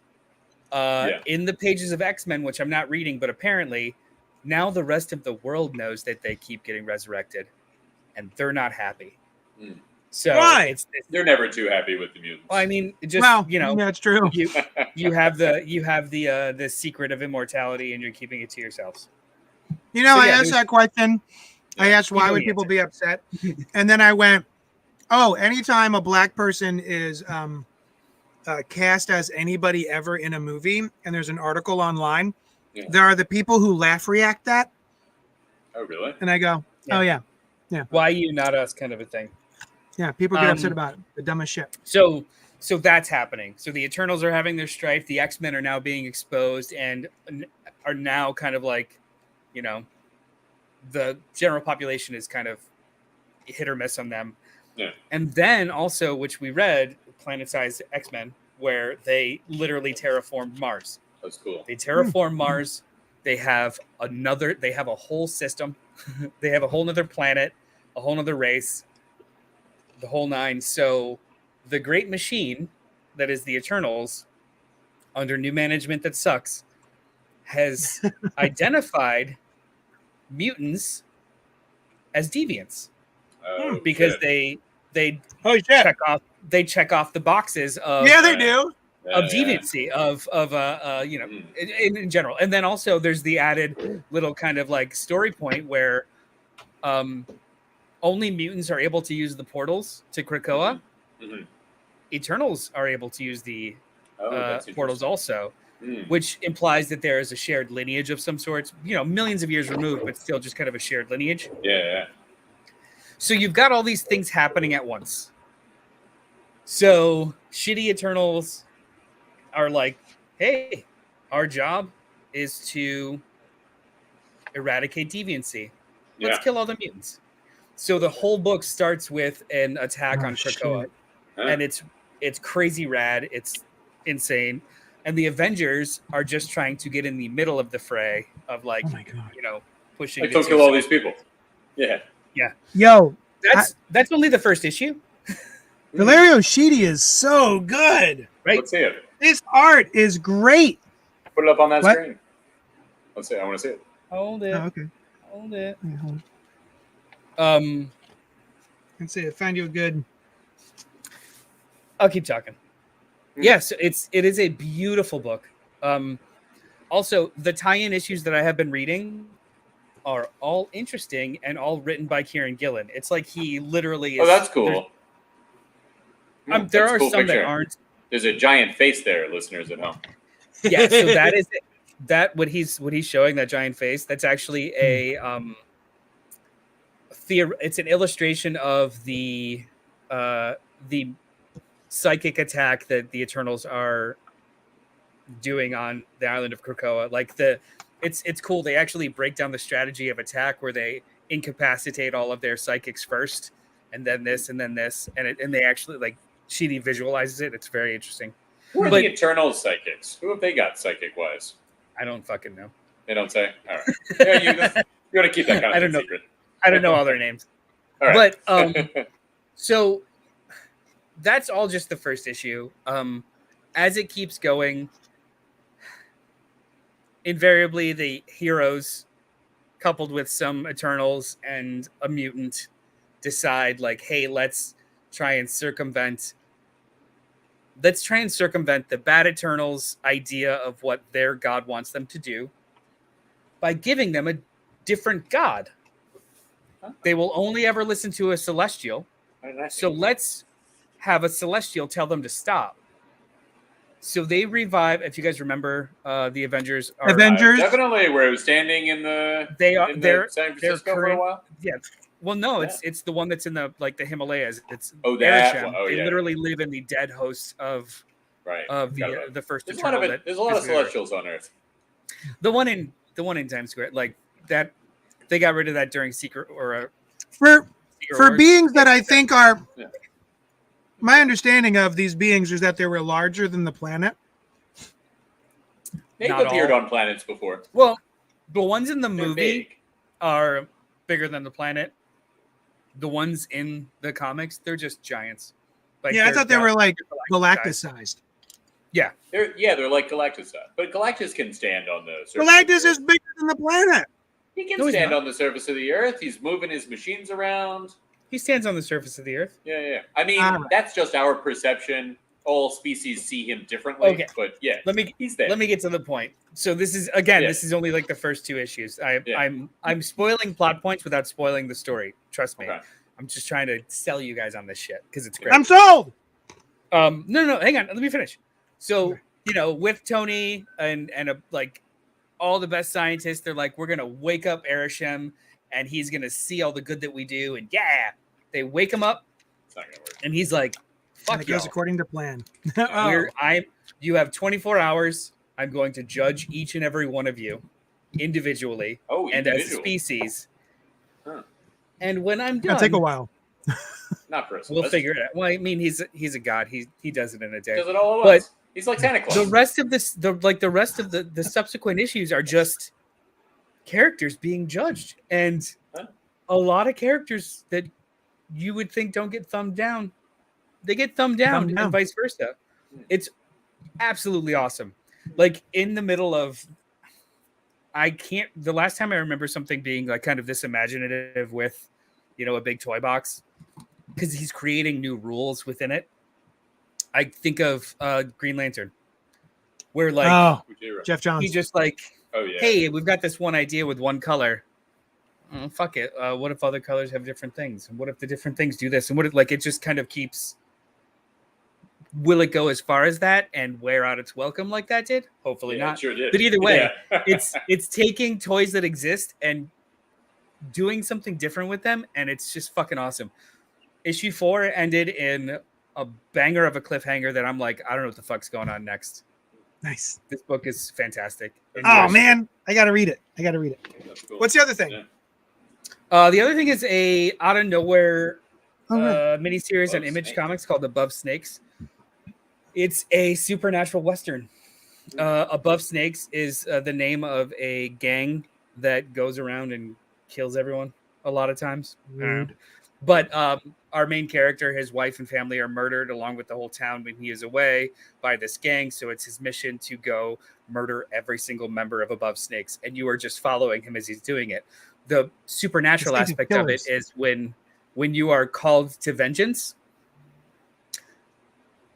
In the pages of X-Men, which I'm not reading, but apparently now the rest of the world knows that they keep getting resurrected, and they're not happy. So they're never too happy with the mutants. Well, I mean, just that's true. You have the secret of immortality, and you're keeping it to yourselves. I asked that question. I asked why would people be upset, and then I went, "Oh, anytime a black person is cast as anybody ever in a movie, and there's an article online, there are the people who laugh react that." Oh, really? And I go, "Oh yeah, yeah. Why you, not us?" kind of a thing. Yeah, people get upset about it. The dumbest shit. So that's happening. So the Eternals are having their strife. The X-Men are now being exposed and are now kind of like, the general population is kind of hit or miss on them. Yeah. And then also, which we read, Planet-Sized X-Men, where they literally terraformed Mars. That's cool. They terraform Mars. They have a whole system. They have a whole nother planet, a whole nother race, the whole nine. So the great machine that is the Eternals, under new management that sucks, has identified mutants as deviants. Because they check off the boxes of they do of deviancy of in general. And then also there's the added little kind of like story point where only mutants are able to use the portals to Krakoa. Eternals are able to use the portals also, which implies that there is a shared lineage of some sorts, millions of years removed, but still just kind of a shared lineage. Yeah. So you've got all these things happening at once. So shitty Eternals are like, hey, our job is to eradicate deviancy. Let's kill all the mutants. So the whole book starts with an attack on Krakoa. And it's crazy rad. It's insane. And the Avengers are just trying to get in the middle of the fray of like, pushing. Like, don't kill all these people. Yeah. Yeah. Yo. That's only the first issue. Valerio Schiti is so good. Right? Let's see it. This art is great. Put it up on that screen. Let's see it. I want to see it. Hold it. Oh, okay. Hold it. Yeah, hold it. Let's see. I found you a good. I'll keep talking. Yes, it is a beautiful book. Also, the tie-in issues that I have been reading are all interesting and all written by Kieran Gillen. It's like he literally is. Oh, that's cool. There are some that aren't. There's a giant face there, listeners at home. Yeah, so that is that what he's showing, that giant face. That's actually a it's an illustration of the psychic attack that the Eternals are doing on the island of Krakoa. Like it's cool. They actually break down the strategy of attack where they incapacitate all of their psychics first and then this, and then this, and they actually like Sheedy visualizes it. It's very interesting. Who are the Eternals psychics? Who have they got psychic wise? I don't fucking know. They don't say. All right. Yeah, you got to keep that content secret. I don't know all their names. All right. But so that's all just the first issue. As it keeps going, invariably the heroes, coupled with some Eternals and a mutant, decide like, hey, let's try and circumvent the bad Eternals' idea of what their god wants them to do by giving them a different god. They will only ever listen to a Celestial. So let's have a Celestial tell them to stop. So they revive. If you guys remember, the Avengers. Definitely, where it was standing in the San Francisco for a while. Yeah. Well, no, it's the one that's in the Himalayas. It's Arishem. They literally live in the dead hosts of the first. There's a lot of Celestials on Earth. The one in Times Square, like that, they got rid of that during Secret or for beings that I think are. Yeah. My understanding of these beings is that they were larger than the planet. They've appeared on planets before. Well, the ones in the movie are bigger than the planet. The ones in the comics, they're just giants. I thought they were like Galactus-sized. Yeah. They're like Galactus-sized. But Galactus can stand on the surface. Galactus is bigger than the planet. He can stand on the surface of the Earth. He's moving his machines around. He stands on the surface of the Earth. Yeah. I mean, that's just our perception. All species see him differently. Okay. But yeah, he's there. Let me get to the point. So this is this is only like the first two issues. I'm spoiling plot points without spoiling the story. Trust me. Okay. I'm just trying to sell you guys on this shit because it's great. I'm sold. No, hang on. Let me finish. So, with Tony and all the best scientists, they're like, we're going to wake up Arishem and he's going to see all the good that we do. And they wake him up. It's not going to work. And he's like, fuck you. It goes according to plan. You have 24 hours. I'm going to judge each and every one of you individually and as a species. Huh. And when I'm done, it'll take a while. Not for us. We'll figure it out. Well, I mean, he's a god. He does it in a day. Does it all at once. He's like Santa Claus. The rest of the subsequent issues are just characters being judged, and a lot of characters that you would think don't get thumbed down, they get thumbed down, and vice versa. It's absolutely awesome. Like in the middle of, the last time I remember something being like kind of this imaginative with, a big toy box, because he's creating new rules within it. I think of Green Lantern, where Jeff Johns. He just hey, we've got this one idea with one color. Fuck it. What if other colors have different things? And what if the different things do this? And what if it just kind of keeps. Will it go as far as that and wear out its welcome like that did? Hopefully not. It sure did. But either way, it's taking toys that exist and doing something different with them, and it's just fucking awesome. Issue 4 ended in a banger of a cliffhanger that I'm like, I don't know what the fuck's going on next. Nice. This book is fantastic. Man, I gotta read it. Cool. What's the other thing? Yeah. The other thing is a out of nowhere miniseries on Image Comics called Above Snakes. It's a supernatural western. Above Snakes is the name of a gang that goes around and kills everyone a lot of times. But our main character, his wife and family are murdered along with the whole town when he is away by this gang. So it's his mission to go murder every single member of Above Snakes. And you are just following him as he's doing it. The supernatural aspect of it is when you are called to vengeance,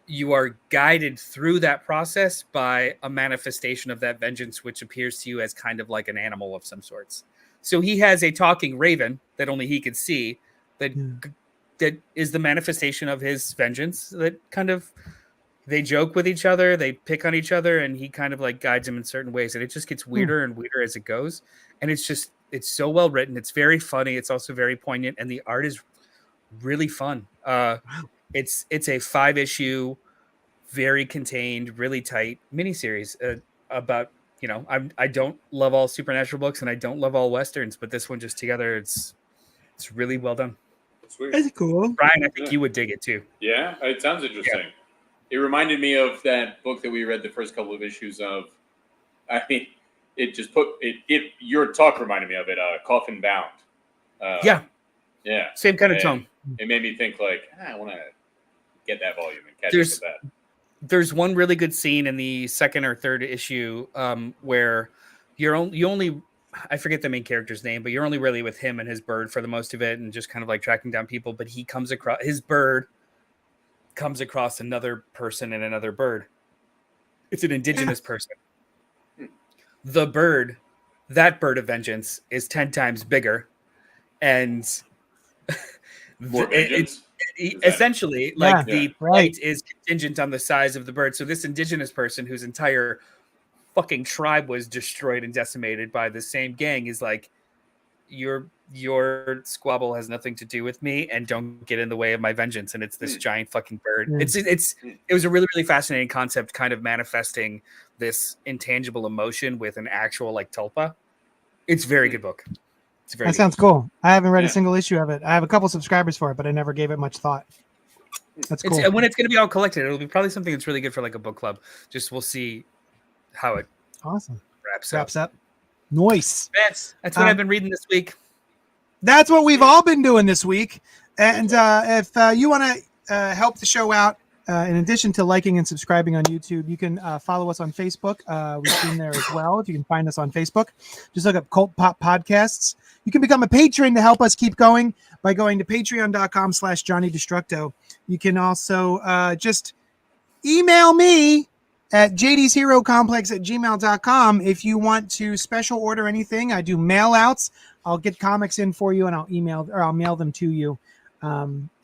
you are guided through that process by a manifestation of that vengeance, which appears to you as kind of like an animal of some sorts. So he has a talking raven that only he can see that is the manifestation of his vengeance. That kind of, they joke with each other, they pick on each other, and he kind of guides them in certain ways. And it just gets weirder and weirder as it goes. And it's so well written. It's very funny. It's also very poignant. And the art is really fun. It's a 5-issue, very contained, really tight miniseries about, I don't love all supernatural books and I don't love all westerns, but this one just together, it's really well done. sweet. That's cool. Brian, I think you would dig it too. Yeah, it sounds interesting. It reminded me of that book that we read the first couple of issues of. I mean, it just put it. Your talk reminded me of it. Coffin Bound. Yeah. Same kind of And tone. It made me think like, I want to get that volume and catch up with that. There's one really good scene in the second or third issue where you only I forget the main character's name, but you're only really with him and his bird for the most of it, and just kind of like tracking down people. But his bird comes across another person and another bird. It's an indigenous person. That bird of vengeance is 10 times bigger, and More vengeance. Essentially, the plight is contingent on the size of the bird. So this indigenous person whose entire fucking tribe was destroyed and decimated by the same gang is like, your squabble has nothing to do with me, and don't get in the way of my vengeance. And it's this giant fucking bird. It was a really, really fascinating concept, kind of manifesting this intangible emotion with an actual like tulpa. It's a very good book. That sounds cool. I haven't read a single issue of it. I have a couple subscribers for it, but I never gave it much thought. That's cool. When it's going to be all collected, it'll be probably something that's really good for like a book club. Just we'll see how it wraps up. Nice. That's what I've been reading this week. That's what we've all been doing this week. And if you want to help the show out, in addition to liking and subscribing on YouTube, you can follow us on Facebook. We've been there as well. If you can find us on Facebook, just look up CultPop Podcasts. You can become a patron to help us keep going by going to patreon.com/JohnnyDestructo. You can also just email me at jdsherocomplex@gmail.com if you want to special order anything. I do mail outs. I'll get comics in for you, and I'll mail them to you.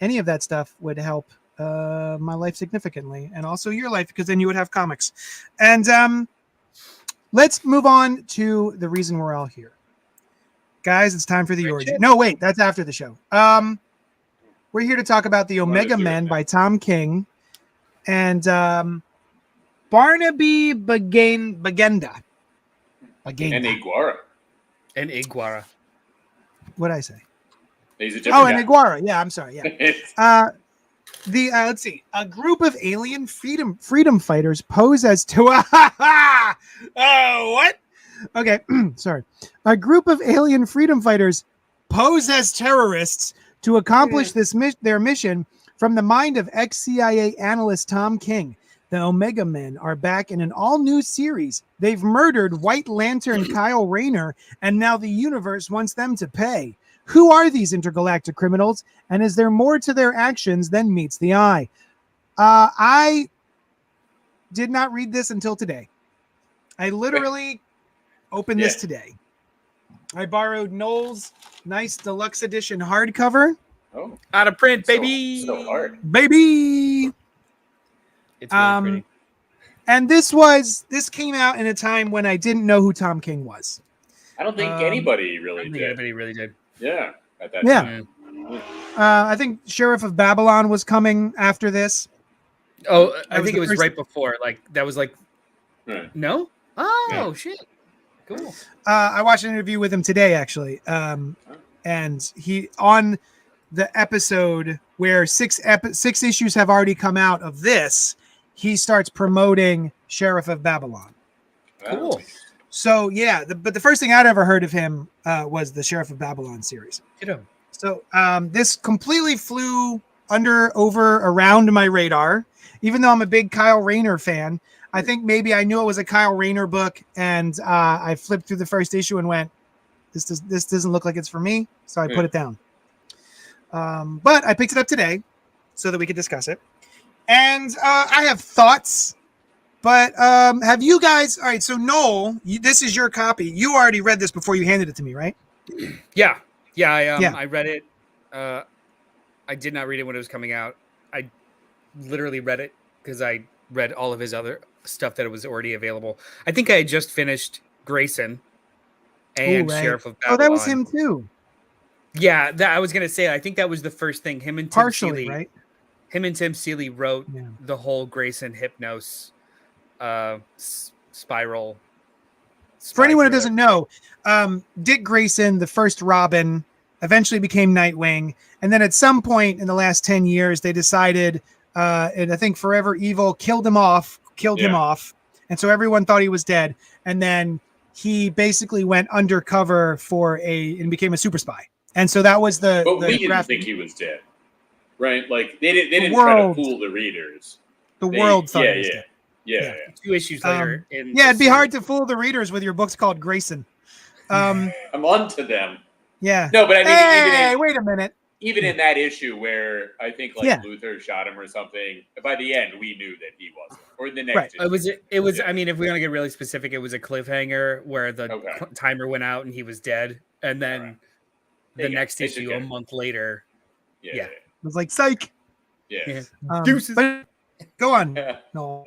Any of that stuff would help my life significantly, and also your life, because then you would have comics. And let's move on to the reason we're all here. Guys, it's time for the origin. No, wait, that's after the show. We're here to talk about the Omega Men by Tom King and Barnaby Bagenda. And Iguara. What'd I say? He's a different guy. And Iguara. Yeah, I'm sorry. Yeah. Let's see. A group of alien freedom fighters pose as what? Okay, sorry. A group of alien freedom fighters pose as terrorists to accomplish their mission from the mind of ex-CIA analyst Tom King. The Omega Men are back in an all-new series. They've murdered White Lantern Kyle Rayner, and now the universe wants them to pay. Who are these intergalactic criminals, and is there more to their actions than meets the eye? I did not read this until today. I literally opened this today. I borrowed Noel's nice deluxe edition hardcover. Oh, out of print, baby. So hard. Baby. It's really pretty. And this came out in a time when I didn't know who Tom King was. I don't think anybody really did. Anybody really did. Yeah, at that time. I think Sheriff of Babylon was coming after this. Oh, I think it was right before. Like that was like, no? Oh, Yeah. Shit. Cool. I watched an interview with him today, actually. And he, on the episode where six issues have already come out of this, he starts promoting Sheriff of Babylon. Cool. So yeah, but the first thing I'd ever heard of him was the Sheriff of Babylon series. So this completely flew around my radar, even though I'm a big Kyle Rayner fan. I think maybe I knew it was a Kyle Rayner book, and I flipped through the first issue and went, "This doesn't look like it's for me," so I put it down. But I picked it up today so that we could discuss it, and I have thoughts. But have you guys? All right, so Noel, this is your copy. You already read this before you handed it to me, right? Yeah. I read it. I did not read it when it was coming out. I literally read it because I read all of his other stuff that was already available. I think I had just finished Grayson and Sheriff of Babylon. Oh, that was him too. Yeah, I was gonna say. I think that was the first thing. Him and Tim Seeley, right? Him and Tim Seeley wrote the whole Grayson Hypnos spiral. For anyone who doesn't know, Dick Grayson, the first Robin, eventually became Nightwing. And then at some point in the last 10 years, they decided, and I think Forever Evil killed him off. And so everyone thought he was dead. And then he basically went undercover and became a super spy. And so that was But we didn't think he was dead, right? Like they didn't try to fool the readers. The world thought he was dead. Yeah. 2 issues later. It'd be hard to fool the readers with your books called Grayson. I'm on to them. Yeah. No, but I mean, wait a minute. Even in that issue where I think Luthor shot him or something, by the end we knew that he wasn't. Or the next issue. It was. I mean, if we want to get really specific, it was a cliffhanger where the timer went out and he was dead, and then the next issue a month later. Yeah. It was like psych. Yeah. Deuces. But go on. No.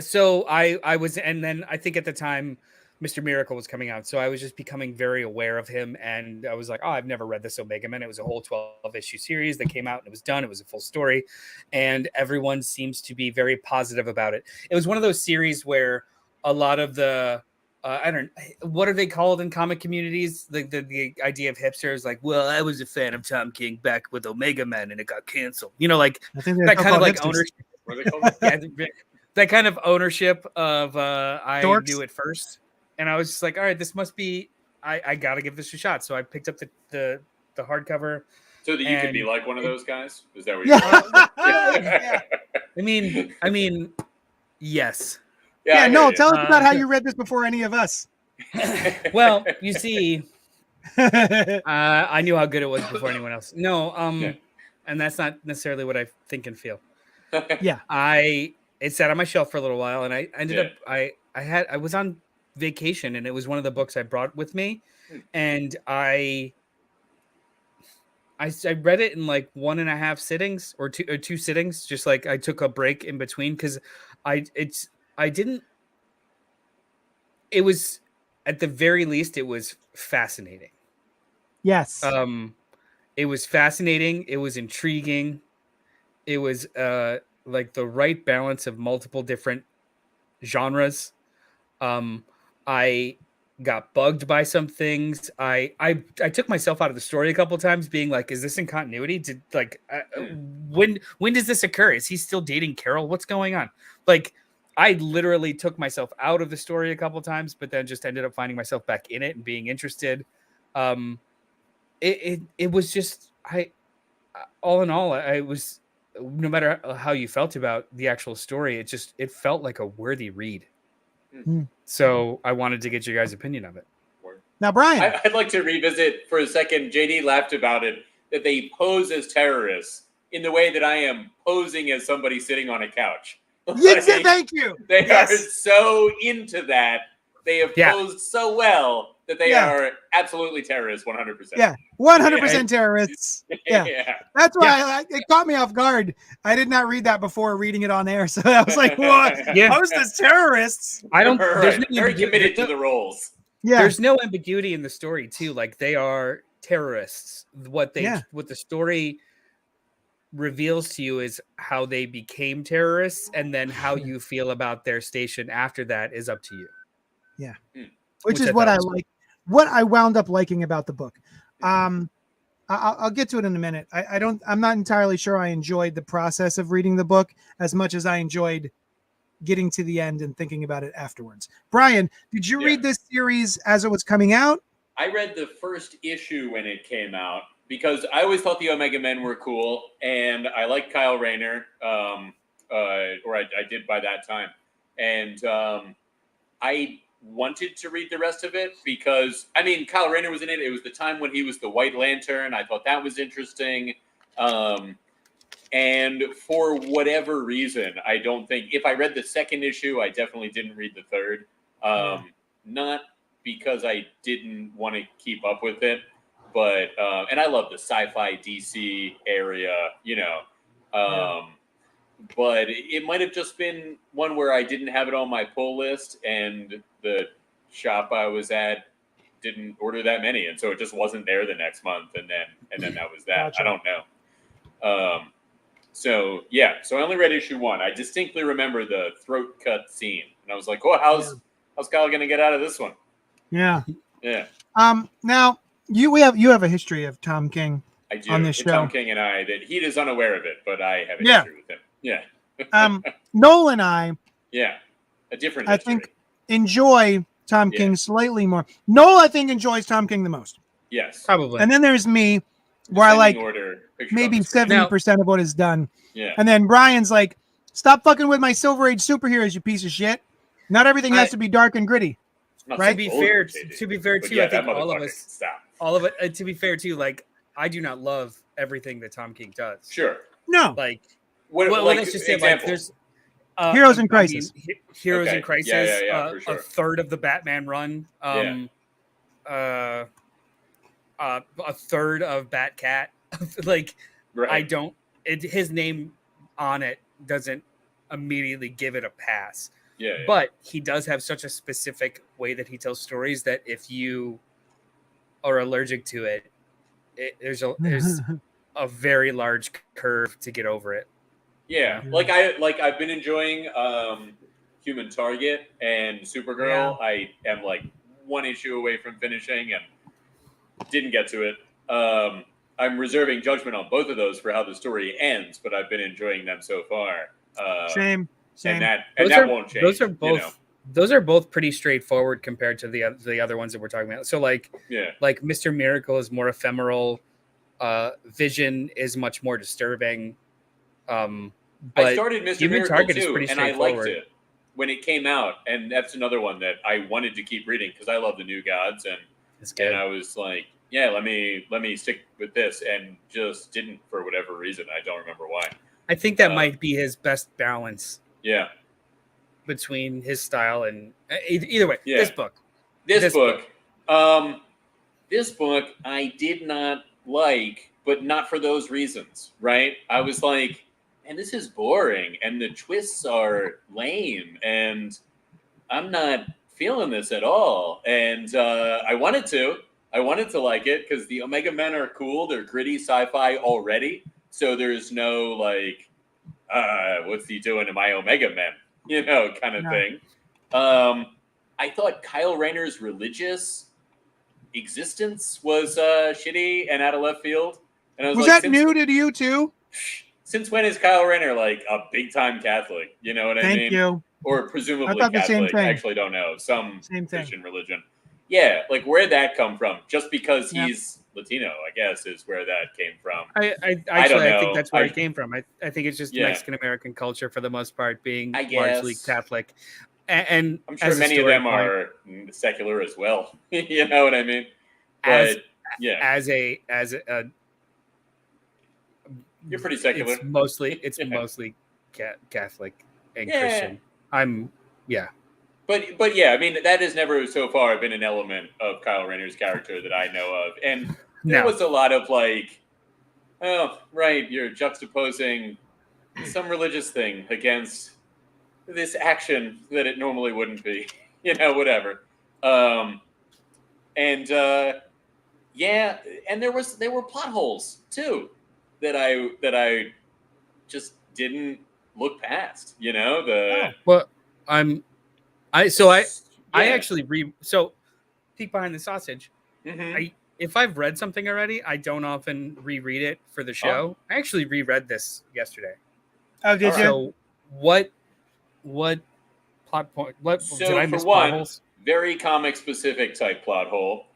So I was, and then I think at the time Mr. Miracle was coming out, so I was just becoming very aware of him, and I was like, I've never read this Omega Man. It was a whole 12-issue series that came out, and it was done. It was a full story, and everyone seems to be very positive about it. It was one of those series where a lot of the what are they called in comic communities? The idea of hipsters, like, well, I was a fan of Tom King back with Omega Man, and it got canceled. That kind of like ownership. What are they called? That kind of ownership of I Dorks. knew it first. And I was just like, all right, this must be, I got to give this a shot. So I picked up the hardcover. So that you could be like one of those guys? Is that what you're Yeah. I mean, yes. Tell us about how you read this before any of us. Well, you see, I knew how good it was before anyone else. No, and that's not necessarily what I think and feel. Yeah. It sat on my shelf for a little while, and I ended up, I was on vacation, and it was one of the books I brought with me, and I read it in like 1.5 sittings or two sittings. Just like I took a break in between because it was, at the very least, it was fascinating. Yes. It was fascinating. It was intriguing. It was like the right balance of multiple different genres. I got bugged by some things. I took myself out of the story a couple of times, being like, "Is this in continuity? When does this occur? Is he still dating Carol? What's going on?" Like, I literally took myself out of the story a couple of times, but then just ended up finding myself back in it and being interested. It was just, all in all, I was, no matter how you felt about the actual story, it felt like a worthy read. So I wanted to get your guys' opinion of it. Now, Brian, I'd like to revisit for a second. JD laughed about it, that they pose as terrorists in the way that I am posing as somebody sitting on a couch. Yes, thank you. They are so into that. They have posed so well that they are absolutely terrorists, 100%. Yeah, 100% terrorists. Yeah. That's why it caught me off guard. I did not read that before reading it on air, so I was like, "What? Yeah. How's this terrorists?" I don't. Right. Very committed to the roles. Yeah, there's no ambiguity in the story too. Like, they are terrorists. What the story reveals to you is how they became terrorists, and then how you feel about their station after that is up to you. Yeah. Which is what I like, what I wound up liking about the book. I'll get to it in a minute. I'm not entirely sure I enjoyed the process of reading the book as much as I enjoyed getting to the end and thinking about it afterwards. Brian, did you read this series as it was coming out? I read the first issue when it came out because I always thought the Omega Men were cool, and I liked Kyle Rayner, or I did by that time. And I wanted to read the rest of it because, I mean, Kyle Rayner was in it. It was the time when he was the White Lantern. I thought that was interesting. And for whatever reason, I don't think, if I read the second issue, I definitely didn't read the third. Not because I didn't want to keep up with it, but, and I love the sci-fi DC area, but it might have just been one where I didn't have it on my pull list, and the shop I was at didn't order that many, and so it just wasn't there the next month, and then that was that. Gotcha. I don't know. So I only read issue 1. I distinctly remember the throat cut scene, and I was like, "Oh, how's Kyle gonna get out of this one?" Yeah. Yeah. Now, You have a history of Tom King. I do. On this And show. Tom King and I, that he is unaware of it, but I have a Yeah. history with him. Yeah. Noel and I, Yeah. A different I history. think, enjoy Tom Yeah. King slightly more. Noel, I think, enjoys Tom King the most. Yes. Probably. And then there's me, where I like order, maybe 70% of what is done. Yeah. And then Brian's like, stop fucking with my Silver Age superheroes, you piece of shit. Not everything has to be dark and gritty. Right? To be fair too, yeah, I think all of us, stop. all of it. To be fair too, like I do not love everything that Tom King does. Sure. No. Like, well, let's just say like there's Heroes in Crisis. Heroes in Crisis. Yeah, for sure. A third of the Batman run. A third of Batcat. Like, right. I don't. His name on it doesn't immediately give it a pass. Yeah. But he does have such a specific way that he tells stories that if you are allergic to it, there's a very large curve to get over it. Yeah, I've been enjoying Human Target and Supergirl. Yeah. I am like one issue away from finishing and didn't get to it. I'm reserving judgment on both of those for how the story ends, but I've been enjoying them so far. Same. And that won't change. Those are both. Those are both pretty straightforward compared to the other ones that we're talking about. So like Mr. Miracle is more ephemeral. Vision is much more disturbing. But I started Mr. Human Miracle Target too, is pretty and I straightforward. liked it when it came out, and that's another one that I wanted to keep reading because I love the New Gods, and I was like, yeah, let me stick with this, and just didn't for whatever reason. I don't remember why. I think that might be his best balance. Yeah. Between his style and either way, this book I did not like, but not for those reasons, right? I was like, and this is boring, and the twists are lame, and I'm not feeling this at all. And I wanted to like it because the Omega Men are cool. They're gritty sci-fi already, so there's no like, what's he doing to my Omega Men? Kind of thing. I thought Kyle Rayner's religious existence was shitty and out of left field. And I was like, that new to you too? Since when is Kyle Rayner like a big time Catholic? You know what I mean? Thank you. Or presumably I thought the same Catholic. thing. I actually don't know. Some same Christian thing. religion. Yeah, like where'd that come from? Just because he's Latino, I guess, is where that came from. I think that's where it came from. I think it's just Mexican American culture for the most part being largely Catholic. And I'm sure many of them are secular as well. You know what I mean? But as a you're pretty secular. It's mostly Catholic and Christian. But yeah, I mean that has never so far been an element of Kyle Rayner's character that I know of, and there was a lot of like, oh right, you're juxtaposing some religious thing against this action that it normally wouldn't be, whatever. And there were plot holes too that I just didn't look past, I actually peek behind the sausage. Mm-hmm. If I've read something already, I don't often reread it for the show. I actually reread this yesterday. Oh, did you? So what plot point? Did I miss plot holes? Very comic specific type plot hole.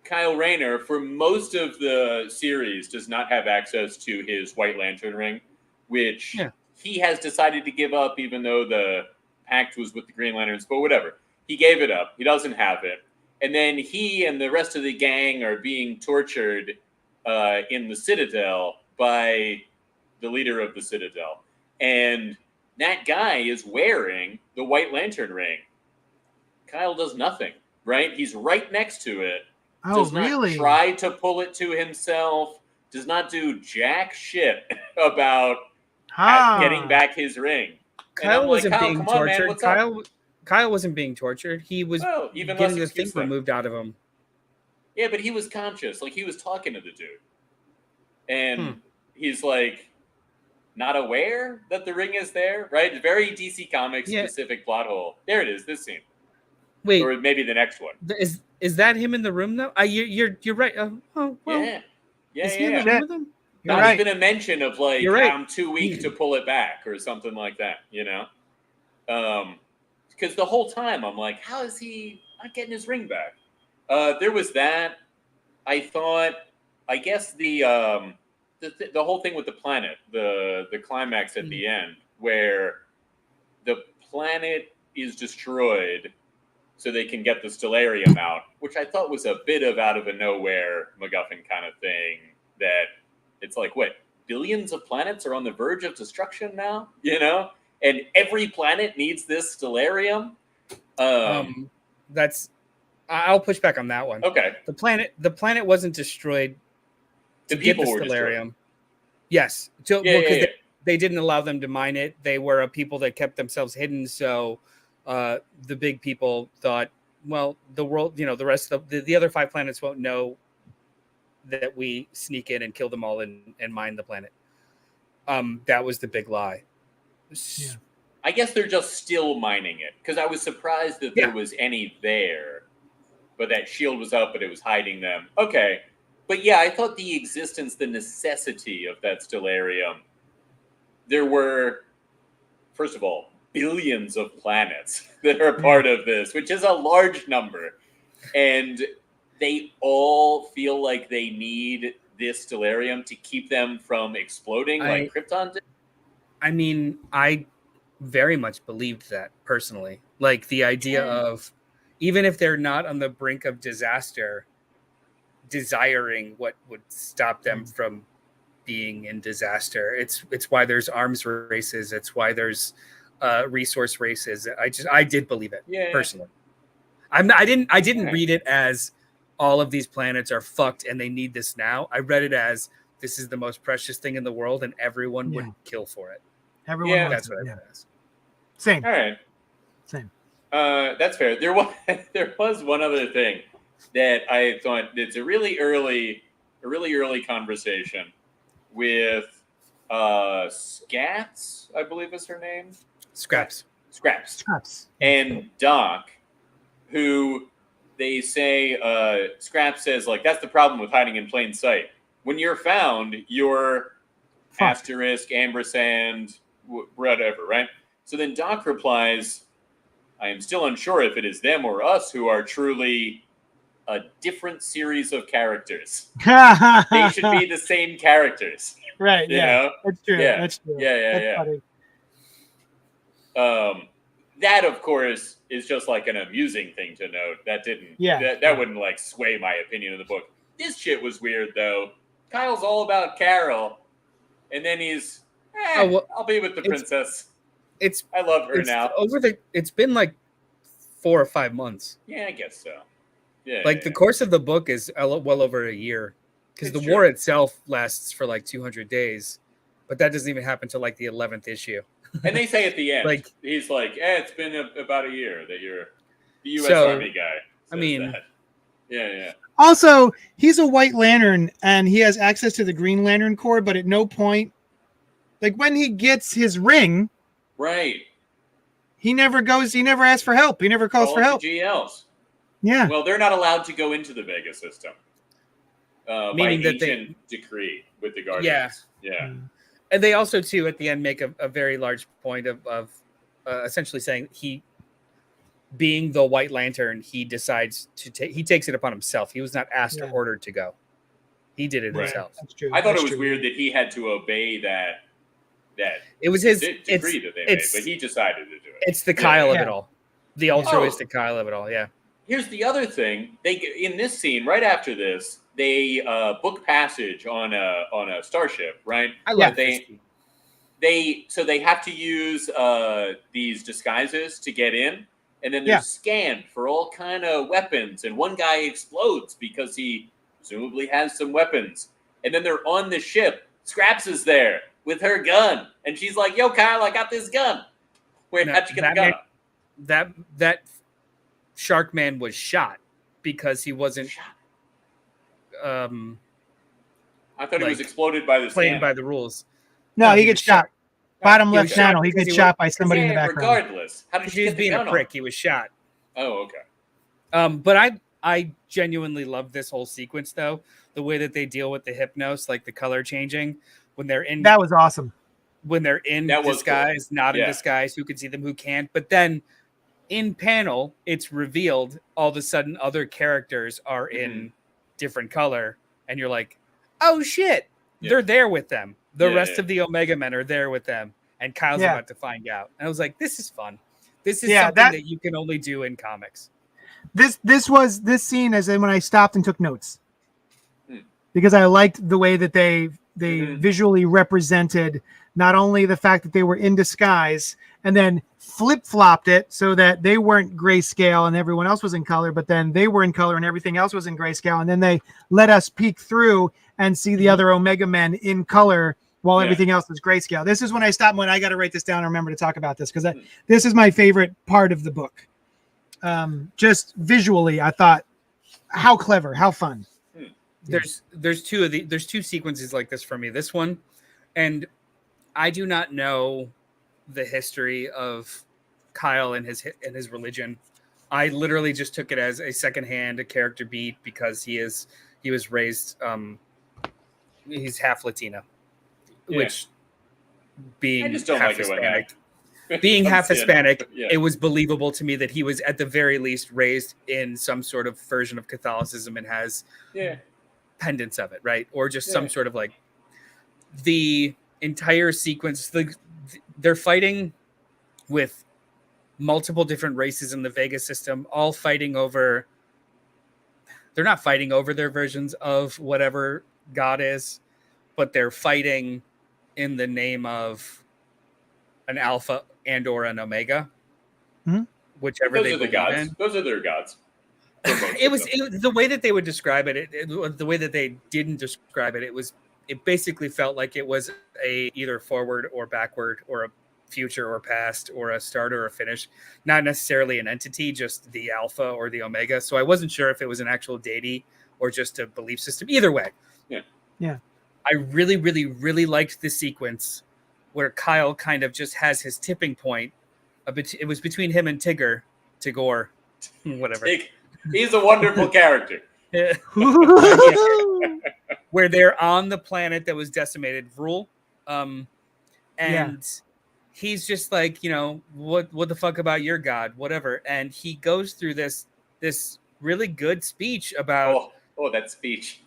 Kyle Rayner, for most of the series, does not have access to his White Lantern ring, which he has decided to give up, even though the pact was with the Green Lanterns. But whatever, he gave it up. He doesn't have it. And then he and the rest of the gang are being tortured in the Citadel by the leader of the Citadel. And that guy is wearing the White Lantern ring. Kyle does nothing, right? He's right next to it. Oh, does not try to pull it to himself. Does not do jack shit about getting back his ring. Kyle wasn't being tortured. Kyle wasn't being tortured. He was even getting the thing removed out of him. Yeah, but he was conscious. Like, he was talking to the dude. And he's like, not aware that the ring is there, right? Very DC Comics specific plot hole. There it is, this scene. Wait, or maybe the next one. Is that him in the room though? You're right. Well, Yeah. is he in the room with him? You're Not right. even a mention of like, You're right. I'm too weak to pull it back or something like that, you know? Because the whole time I'm like, how is he not getting his ring back? There was that. I thought, I guess the whole thing with the planet, the climax at the end, where the planet is destroyed so they can get the stellarium out, which I thought was a bit of out of a nowhere MacGuffin kind of thing, that it's like, what, billions of planets are on the verge of destruction now, you know? And every planet needs this stellarium? I'll push back on that one. Okay. The planet wasn't destroyed to get the stellarium. Yes. Because they didn't allow them to mine it. They were a people that kept themselves hidden. So the big people thought, well, the world, the rest of the other 5 planets won't know that we sneak in and kill them all and mine the planet. That was the big lie. Yeah. I guess they're just still mining it, because I was surprised that there was any there, but that shield was up, but it was hiding them. Okay. But yeah, I thought the existence, the necessity of that stellarium, there were, first of all, billions of planets that are part of this, which is a large number. And they all feel like they need this stellarium to keep them from exploding like Krypton did. I mean, I very much believed that personally. Like the idea of, even if they're not on the brink of disaster, desiring what would stop them from being in disaster. It's why there's arms races. It's why there's resource races. I did believe it personally. I didn't read it as all of these planets are fucked and they need this now. I read it as this is the most precious thing in the world and everyone would kill for it. Everyone. That's what I read it as. Same. All right. Same. That's fair. There was one other thing that I thought, it's a really early conversation with Scats, I believe is her name. Scraps. And Doc, who they say, Scraps says, like, that's the problem with hiding in plain sight. When you're found, you're asterisk, ampersand, whatever, right? So then Doc replies, I am still unsure if it is them or us who are truly a different series of characters. They should be the same characters. Right, you know? That's true. Yeah. That's true. Yeah. That, of course, is just like an amusing thing to note. That didn't, that wouldn't like sway my opinion of the book. This shit was weird, though. Kyle's all about Carol, and then he's, I'll be with the princess. I love her now. It's been like 4 or 5 months. Yeah, I guess so. Yeah. The course of the book is well over a year, because the war itself lasts for like 200 days, but that doesn't even happen till like the 11th issue. And they say at the end, he's like, it's been about a year that you're the U.S. Army guy. I mean, yeah. Also, he's a White Lantern and he has access to the Green Lantern Corps, but at no point, like when he gets his ring, right, he never asks for help. He never calls for help. GLs. Yeah. Well, they're not allowed to go into the Vega system. Meaning by that ancient decree with the Guardians. Yeah. And they also, too, at the end, make a very large point of essentially saying he, being the White Lantern, he decides he takes it upon himself. He was not asked or ordered to go. He did it himself. That's true. I thought it was weird that he had to obey that it was his decree that they made, but he decided to do it. It's the Kyle of it all. The altruistic Kyle of it all, Here's the other thing. They, in this scene, right after this, they book passage on a starship, right? I love So they have to use these disguises to get in, and then they're scanned for all kind of weapons, and one guy explodes because he presumably has some weapons. And then they're on the ship. Scraps is there with her gun, and she's like, "Yo, Kyle, I got this gun. How'd you get the gun?" That Shark Man was shot because he wasn't. I thought he was exploded by the playing by the rules. No, he gets shot. Bottom left channel. He gets shot by somebody in the background. Regardless, how did he was being a prick? He was shot. Oh, okay. But I genuinely love this whole sequence, though. The way that they deal with the hypnos, like the color changing when they're in. That was awesome. When they're in disguise, cool. Not in disguise, who can see them, who can't. But then in panel, it's revealed all of a sudden other characters are in different color, and you're like, oh shit, they're there with them. The rest of the Omega Men are there with them, and Kyle's about to find out. And I was like, this is fun. This is something that you can only do in comics. This scene as in when I stopped and took notes because I liked the way that they visually represented not only the fact that they were in disguise and then flip-flopped it so that they weren't grayscale and everyone else was in color, but then they were in color and everything else was in grayscale. And then they let us peek through and see the other Omega Men in color while everything else was grayscale. This is when I stopped, when I got to write this down and remember to talk about this because this is my favorite part of the book. Just visually, I thought, how clever, how fun. There's two sequences like this for me. This one, and I do not know the history of Kyle and his religion. I literally just took it as a secondhand, a character beat because he was raised. He's half Latino, which being half Hispanic. Being half Hispanic, it was believable to me that he was at the very least raised in some sort of version of Catholicism and has pendants of it, right? Or just some sort of like the entire sequence. They're fighting with multiple different races in the Vega system, all fighting over. They're not fighting over their versions of whatever God is, but they're fighting in the name of an alpha and or an omega, whichever they believe in. Those are their gods. It was the way that they would describe it, the way that they didn't describe it. It basically felt like it was a either forward or backward or a future or past or a start or a finish, not necessarily an entity, just the alpha or the omega. So I wasn't sure if it was an actual deity or just a belief system. Either way, I really, really, really liked the sequence where Kyle kind of just has his tipping point. It was between him and Tigor, whatever. He's a wonderful character. Where they're on the planet that was decimated, Vrul, and he's just like, what the fuck about your god, whatever. And he goes through this really good speech about. Oh, that speech.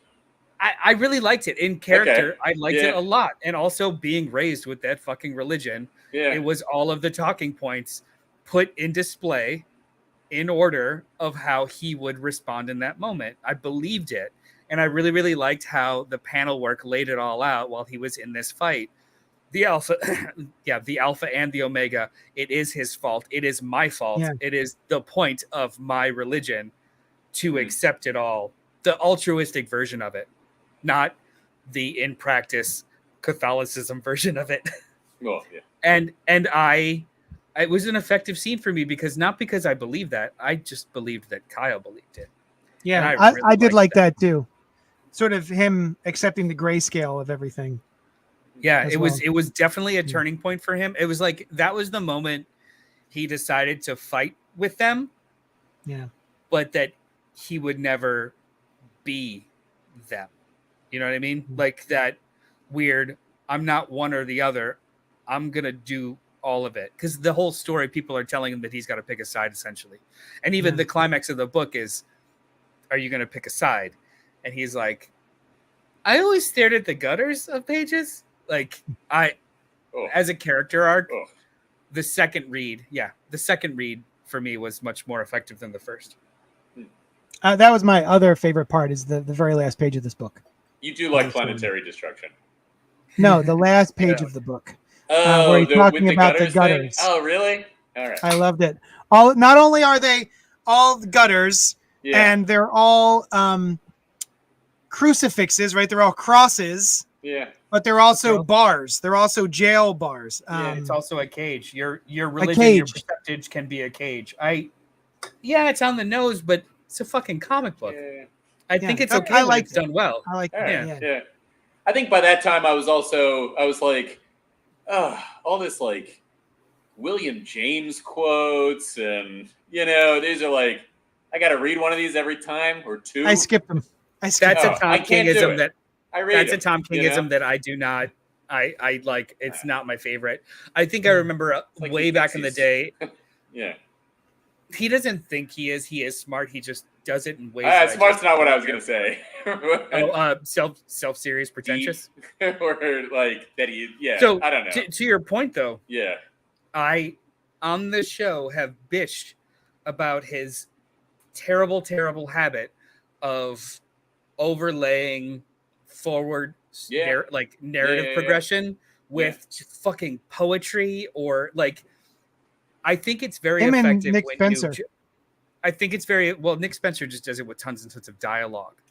I really liked it in character. Okay. I liked it a lot. And also being raised with that fucking religion. Yeah. It was all of the talking points put in display in order of how he would respond in that moment. I believed it. And I really, really liked how the panel work laid it all out while he was in this fight. The alpha, the alpha and the omega, it is his fault. It is my fault. Yeah. It is the point of my religion to accept it all. The altruistic version of it. Not the in practice Catholicism version of it. Well, yeah. And it was an effective scene for me because I believed that. I just believed that Kyle believed it. Yeah, I did like that too. Sort of him accepting the grayscale of everything. Yeah, it was definitely a turning point for him. It was like that was the moment he decided to fight with them. Yeah. But that he would never be them. You know what I mean? Like that weird, I'm not one or the other. I'm going to do all of it. Because the whole story, people are telling him that he's got to pick a side, essentially. And even the climax of the book is, are you going to pick a side? And he's like, I always stared at the gutters of pages. Like, as a character arc, the second read for me was much more effective than the first. That was my other favorite part, is the very last page of this book. You do like planetary destruction. No, the last page of the book. Where he's talking about the gutters. Oh, really? All right. I loved it. Not only are they all gutters, and they're all crucifixes, right? They're all crosses. Yeah. But they're also bars. They're also jail bars. It's also a cage. Your religion, your percentage can be a cage. It's on the nose, but it's a fucking comic book. Yeah. I think it's okay. It's done well. I like that. Yeah. I think by that time I was like, all this like William James quotes, and these are like I got to read one of these every time or two. I skipped them. That's a Tom Kingism that that's a Tom Kingism that I do not. I like. It's not my favorite. I think I remember way back in the day. Yeah. He doesn't think he is. He is smart. He just does it in ways. Smart's not what I was gonna say. Self-serious, pretentious, or like that he. Yeah. So I don't know. To your point, though. Yeah. I on the show have bitched about his terrible habit of overlaying forward narrative progression with fucking poetry or like. I think it's very effective. Nick Spencer. I think it's very well. Nick Spencer just does it with tons and tons of dialogue.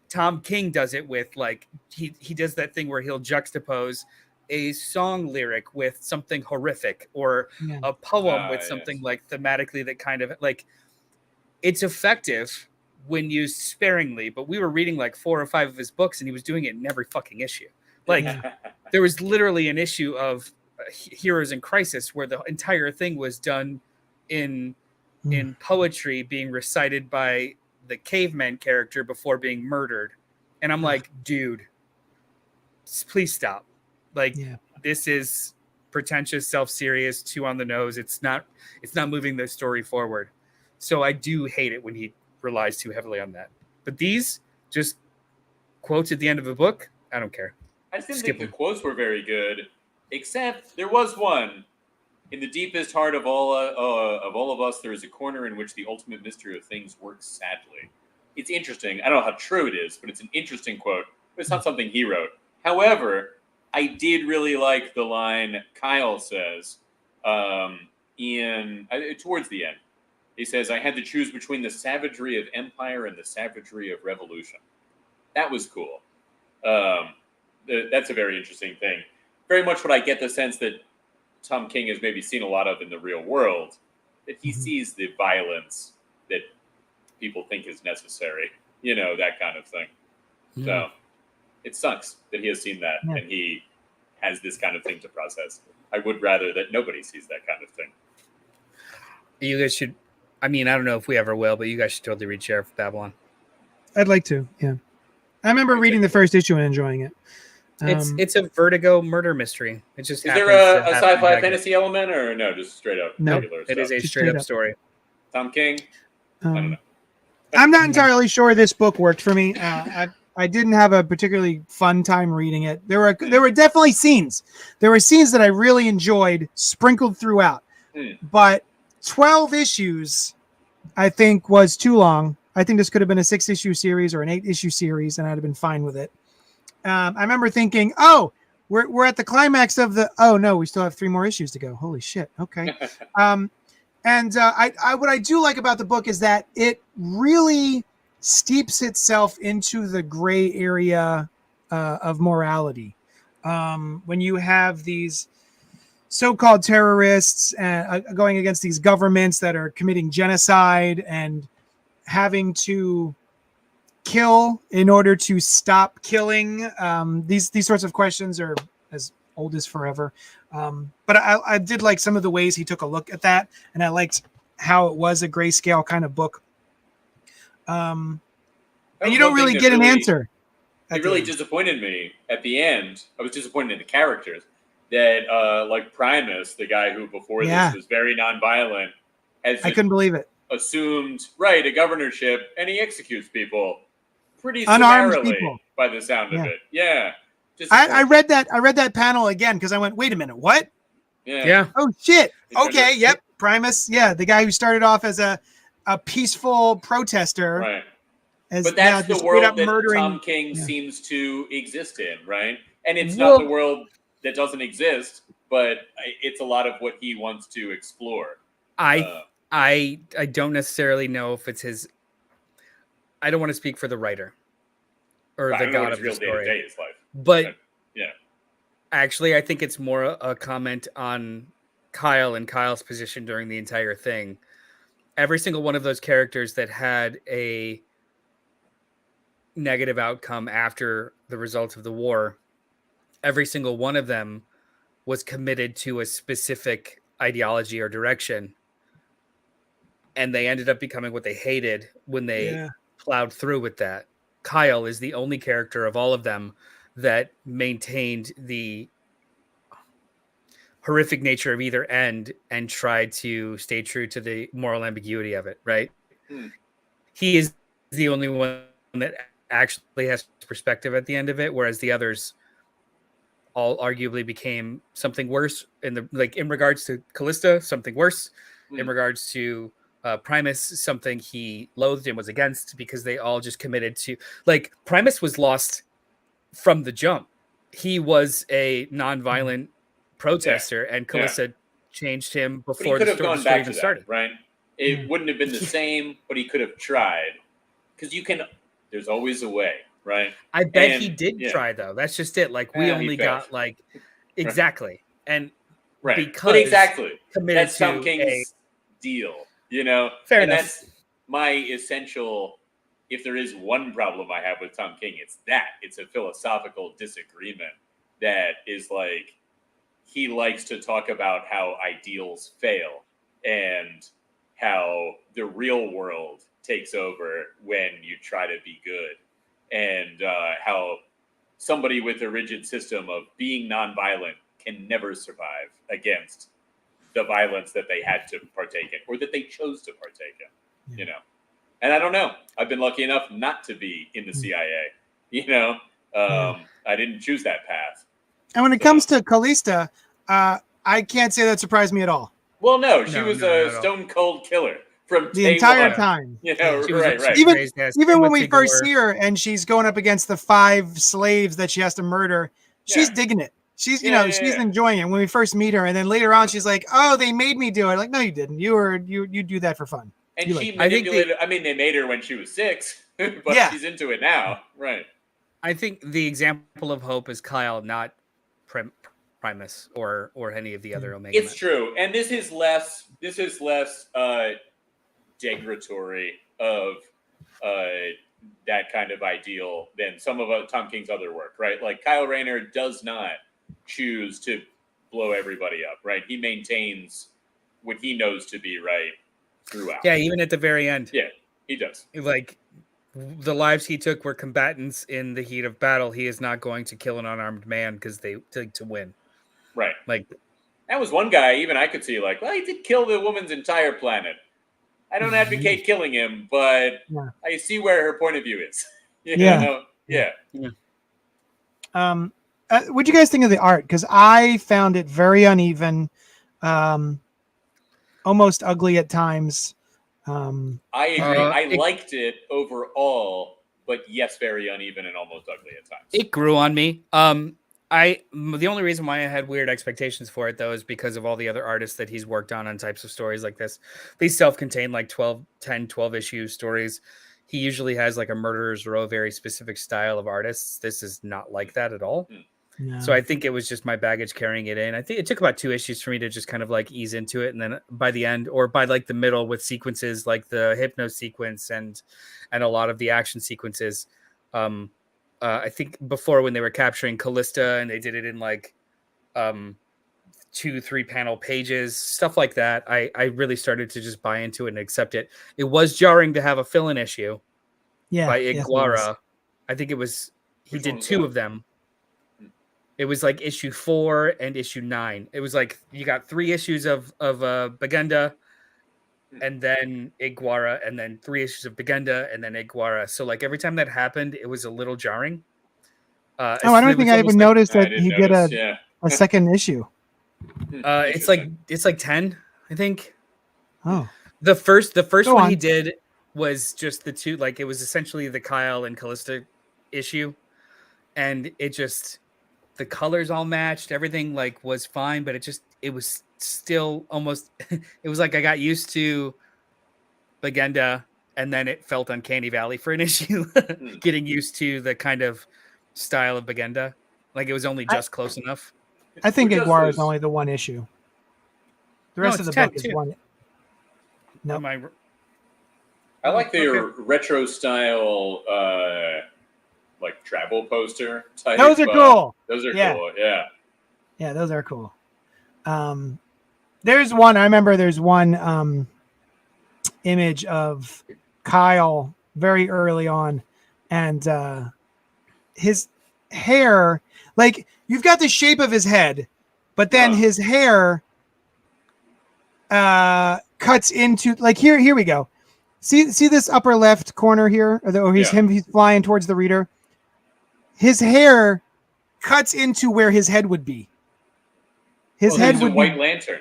Tom King does it with like he does that thing where he'll juxtapose a song lyric with something horrific or a poem with something like thematically that kind of like it's effective when used sparingly. But we were reading like 4 or 5 of his books, and he was doing it in every fucking issue. Like there was literally an issue of Heroes in Crisis where the entire thing was done in poetry being recited by the caveman character before being murdered. And I'm like, dude, please stop. Like this is pretentious, self-serious, too on the nose. It's not moving the story forward. So I do hate it when he relies too heavily on that. But these just quotes at the end of a book, I don't care. I just didn't think the quotes were very good. Except there was one. In the deepest heart of all of us, there is a corner in which the ultimate mystery of things works sadly. It's interesting. I don't know how true it is, but it's an interesting quote. But it's not something he wrote. However, I did really like the line Kyle says towards the end. He says, "I had to choose between the savagery of empire and the savagery of revolution." That was cool. That's a very interesting thing. Very much what I get the sense that Tom King has maybe seen a lot of in the real world, that he sees the violence that people think is necessary, that kind of thing. So it sucks that he has seen that and he has this kind of thing to process. I would rather that nobody sees that kind of thing. You guys should, I don't know if we ever will, but you guys should totally read Sheriff of Babylon. I'd like to, yeah. I remember reading the first issue and enjoying it. It's a Vertigo murder mystery. It just is there a sci-fi fantasy element or no? Just straight up. No, regular it stuff? is a straight up story. Tom King. I don't know. I'm not entirely sure this book worked for me. I didn't have a particularly fun time reading it. There were definitely scenes. There were scenes that I really enjoyed sprinkled throughout. But 12 issues, I think, was too long. I think this could have been a 6-issue series or an 8-issue series, and I'd have been fine with it. I remember thinking, we're at the climax of no, we still have 3 more issues to go. Holy shit. Okay. And what I do like about the book is that it really steeps itself into the gray area of morality. When you have these so-called terrorists going against these governments that are committing genocide and having to kill in order to stop killing. These sorts of questions are as old as forever. But I did like some of the ways he took a look at that, and I liked how it was a grayscale kind of book. And you don't really get an answer. It really disappointed me at the end. I was disappointed in the characters that, like Primus, the guy who before this was very nonviolent, I couldn't believe it. Assumed a governorship, and he executes people pretty unarmed summarily people by the sound of it. Yeah. I read that panel again because I went, wait a minute, what? Yeah. Oh shit. Okay. Yep. Primus. Yeah, the guy who started off as a peaceful protester. Right. But that's the world that Tom King seems to exist in, right? And it's not the world that doesn't exist, but it's a lot of what he wants to explore. I don't necessarily know if it's his. I don't want to speak for the writer or the god of the story, but actually, I think it's more a comment on Kyle and Kyle's position during the entire thing. Every single one of those characters that had a negative outcome after the results of the war, every single one of them was committed to a specific ideology or direction. and they ended up becoming what they hated when they plowed through with that. Kyle is the only character of all of them that maintained the horrific nature of either end and tried to stay true to the moral ambiguity of it, right? He is the only one that actually has perspective at the end of it, whereas the others all arguably became something worse in regards to Callista, something worse in regards to Primus, something he loathed and was against, because they all just committed to, like, Primus was lost from the jump. He was a non-violent protester, and Callista changed him before the story even started. Right? It wouldn't have been the same, but he could have tried. Because there's always a way, right? I bet he did try, though. That's just it. Like, we only got, like, exactly. And because that's Tom King's deal, you know? Fair enough. That's my essential, if there is one problem I have with Tom King, it's that. It's a philosophical disagreement that is like, he likes to talk about how ideals fail and how the real world takes over when you try to be good, and how somebody with a rigid system of being nonviolent can never survive against the violence that they had to partake in or that they chose to partake in, you know? And I don't know. I've been lucky enough not to be in the CIA, you know? I didn't choose that path. And when it comes to Callista, I can't say that surprised me at all. Well, no, she was a stone cold killer from the entire time. You know, right. Even when we first see her and she's going up against the 5 slaves that she has to murder, she's digging it. She's, she's enjoying it when we first meet her. And then later on, she's like, oh, they made me do it. Like, no, you didn't. You do that for fun. And she manipulated. They made her when she was 6, but she's into it now. Right. I think the example of hope is Kyle, not Primus or any of the other Omega. It's true. And this is less degradatory of that kind of ideal than some of Tom King's other work, right? Like, Kyle Rayner does not choose to blow everybody up, right? He maintains what he knows to be right throughout. Yeah, even at the very end. Yeah, he does. Like, the lives he took were combatants in the heat of battle. He is not going to kill an unarmed man because they to win. Right. Like, that was one guy, even I could see, like, well, he did kill the woman's entire planet. I don't advocate killing him, but I see where her point of view is. You know? Yeah. What'd you guys think of the art? Because I found it very uneven, almost ugly at times. I agree. I liked it overall, but yes, very uneven and almost ugly at times. It grew on me. The only reason why I had weird expectations for it, though, is because of all the other artists that he's worked on types of stories like this. These self-contained, like 12 issue stories. He usually has like a Murderer's Row, very specific style of artists. This is not like that at all. No. So I think it was just my baggage carrying it in. I think it took about 2 issues for me to just kind of like ease into it. And then by the end, or by like the middle, with sequences like the hypno sequence and a lot of the action sequences, I think before, when they were capturing Callista and they did it in like 2-3 panel pages, stuff like that, I really started to just buy into it and accept it. It was jarring to have a fill-in issue by Iguara. Yes, I think it was, he did 2 of them. It was like issue 4 and issue 9. It was like, you got 3 issues of Bagenda, and then Iguara, and then 3 issues of Bagenda, and then Iguara. So like every time that happened, it was a little jarring. I don't think I even noticed that he did a second issue. It's like 10, I think. Oh, the first one he did was just the 2, like it was essentially the Kyle and Callista issue, and it just, the colors all matched, everything like was fine, but it was still almost, it was like I got used to Bagenda and then it felt uncanny valley for an issue. Getting used to the kind of style of Bagenda, like it was only just close enough. I think Iguara is only the 1 issue. The rest of the book is 1. No, I like the retro style like travel poster type. Those are cool. Those are cool. Yeah. Yeah, those are cool. There's one, I remember there's one image of Kyle very early on, and his hair, like you've got the shape of his head, but then his hair cuts into like here we go. See this upper left corner here, or he's flying towards the reader. His hair cuts into where his head would be. His head would be White Lantern.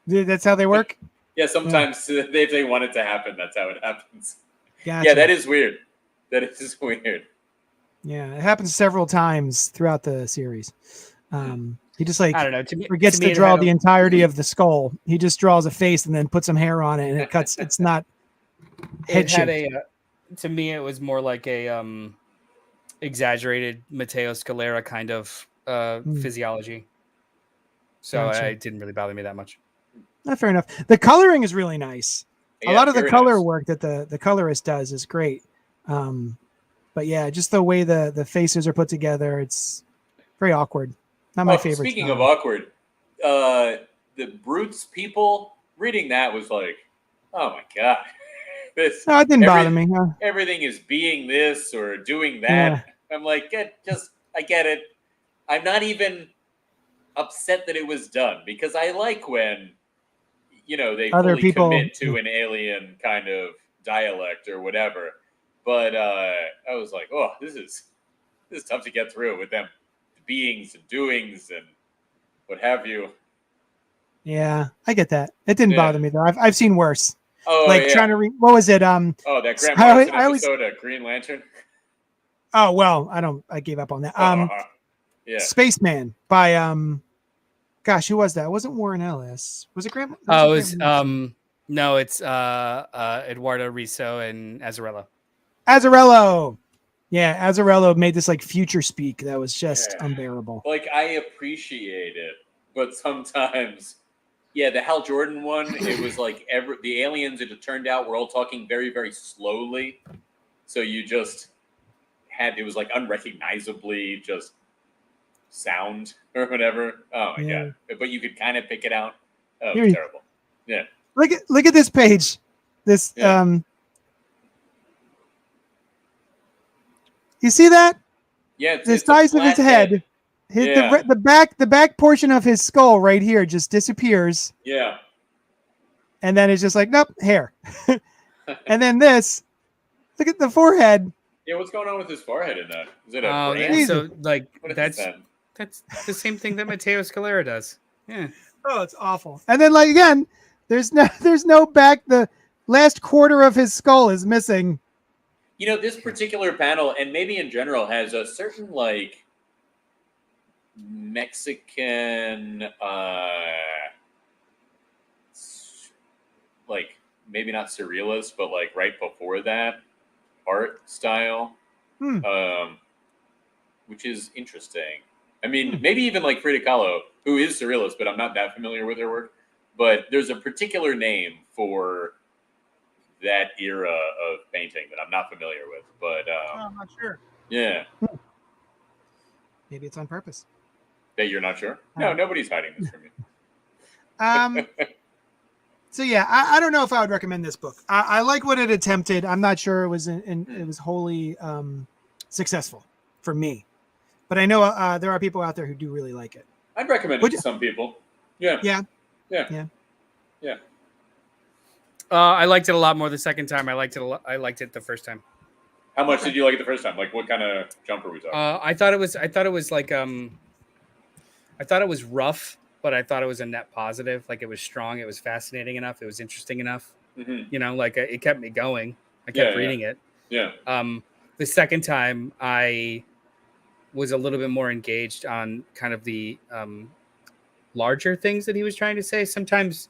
That's how they work? Yeah, sometimes if they want it to happen, that's how it happens. Gotcha. Yeah, that is weird. That is weird. Yeah, it happens several times throughout the series. He just like I don't know. forgets to draw the entirety of the skull. He just draws a face and then puts some hair on it, and it cuts. It's not head shaped. To me, it was more like a exaggerated Matteo Scalera kind of physiology. So it didn't really bother me that much. Not fair enough. The coloring is really nice. A lot of the color work that the colorist does is great. But yeah, just the way the faces are put together, it's very awkward. Not my favorite. Speaking of awkward, the Brutes people reading that was like, oh my god, this. No, it didn't bother me. No. Everything is being this or doing that. Yeah. I'm like, I get it. I'm not even upset that it was done because I like when, they other fully people commit to an alien kind of dialect or whatever. But I was like, oh, this is tough to get through with them beings and doings and what have you. Yeah, I get that. It didn't bother me though. I've seen worse. Oh, trying to read. What was it? That Grant Morrison episode of Green Lantern. Oh well, I gave up on that. Spaceman by gosh, who was that? It wasn't Warren Ellis. Was it Grant? No, it's Eduardo Riso and Azzarello. Azzarello. Yeah, Azzarello made this like future speak that was just unbearable. Like I appreciate it, but sometimes the Hal Jordan one, it was like the aliens, it turned out, were all talking very, very slowly. So you just it was like unrecognizably just sound or whatever. Oh my god! But you could kind of pick it out. Oh, it was terrible. Yeah. Look at this page. This you see that? Yeah. The size of his head. The back portion of his skull right here just disappears. Yeah. And then it's just like, nope, hair. And then this, look at the forehead. Yeah, what's going on with his forehead in that? Is it a brain? So like that's the same thing that Matteo Scalera does. Yeah. Oh, it's awful. And then like again, there's no back. The last quarter of his skull is missing. This particular panel, and maybe in general, has a certain like Mexican, like maybe not surrealist, but like right before that art style, which is interesting. I mean, maybe even like Frida Kahlo, who is surrealist, but I'm not that familiar with her work. But there's a particular name for that era of painting that I'm not familiar with. But I'm not sure. Yeah. Maybe it's on purpose. That you're not sure? No, nobody's hiding this from you. So yeah, I don't know if I would recommend this book. I like what it attempted. I'm not sure it was it was wholly successful for me, but I know there are people out there who do really like it. I'd recommend it to some people. Yeah. I liked it a lot more the second time. I liked it the first time. How much did you like it the first time? Like, what kind of jump are we talking? I thought it was like I thought it was rough, but I thought it was a net positive. Like it was strong. It was fascinating enough. It was interesting enough. Mm-hmm. Like it kept me going. I kept reading it. Yeah. The second time I was a little bit more engaged on kind of the larger things that he was trying to say. Sometimes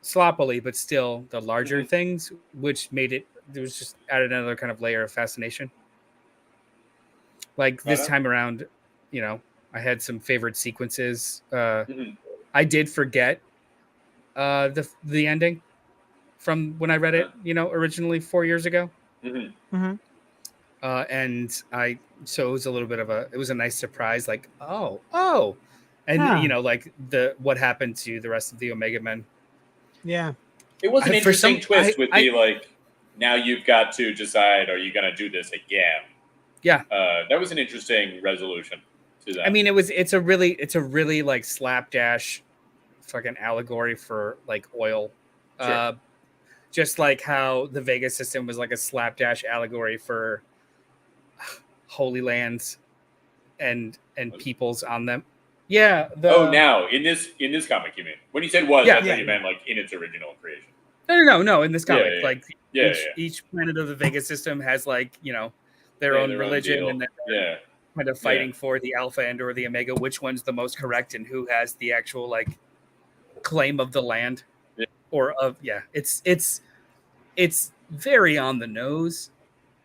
sloppily, but still the larger things, which made it. There was just added another kind of layer of fascination. Like this time around, I had some favorite sequences. I did forget the ending from when I read it, originally 4 years ago. And so it was a little bit of it was a nice surprise, like, and like what happened to the rest of the Omega Men. Yeah. It was an interesting twist with the like. Now you've got to decide: are you going to do this again? Yeah, that was an interesting resolution to that. I mean, it's a really like slapdash, fucking allegory for like oil. Sure. Just like how the Vegas system was like a slapdash allegory for holy lands and peoples on them. Yeah. Now in this comic, you mean? When you said was, I thought you meant like in its original creation. No. In this comic, like each planet of the Vegas system has like their own religion, and they're kind of fighting for the alpha and or the omega, which one's the most correct, and who has the actual like claim of the land, it's very on the nose.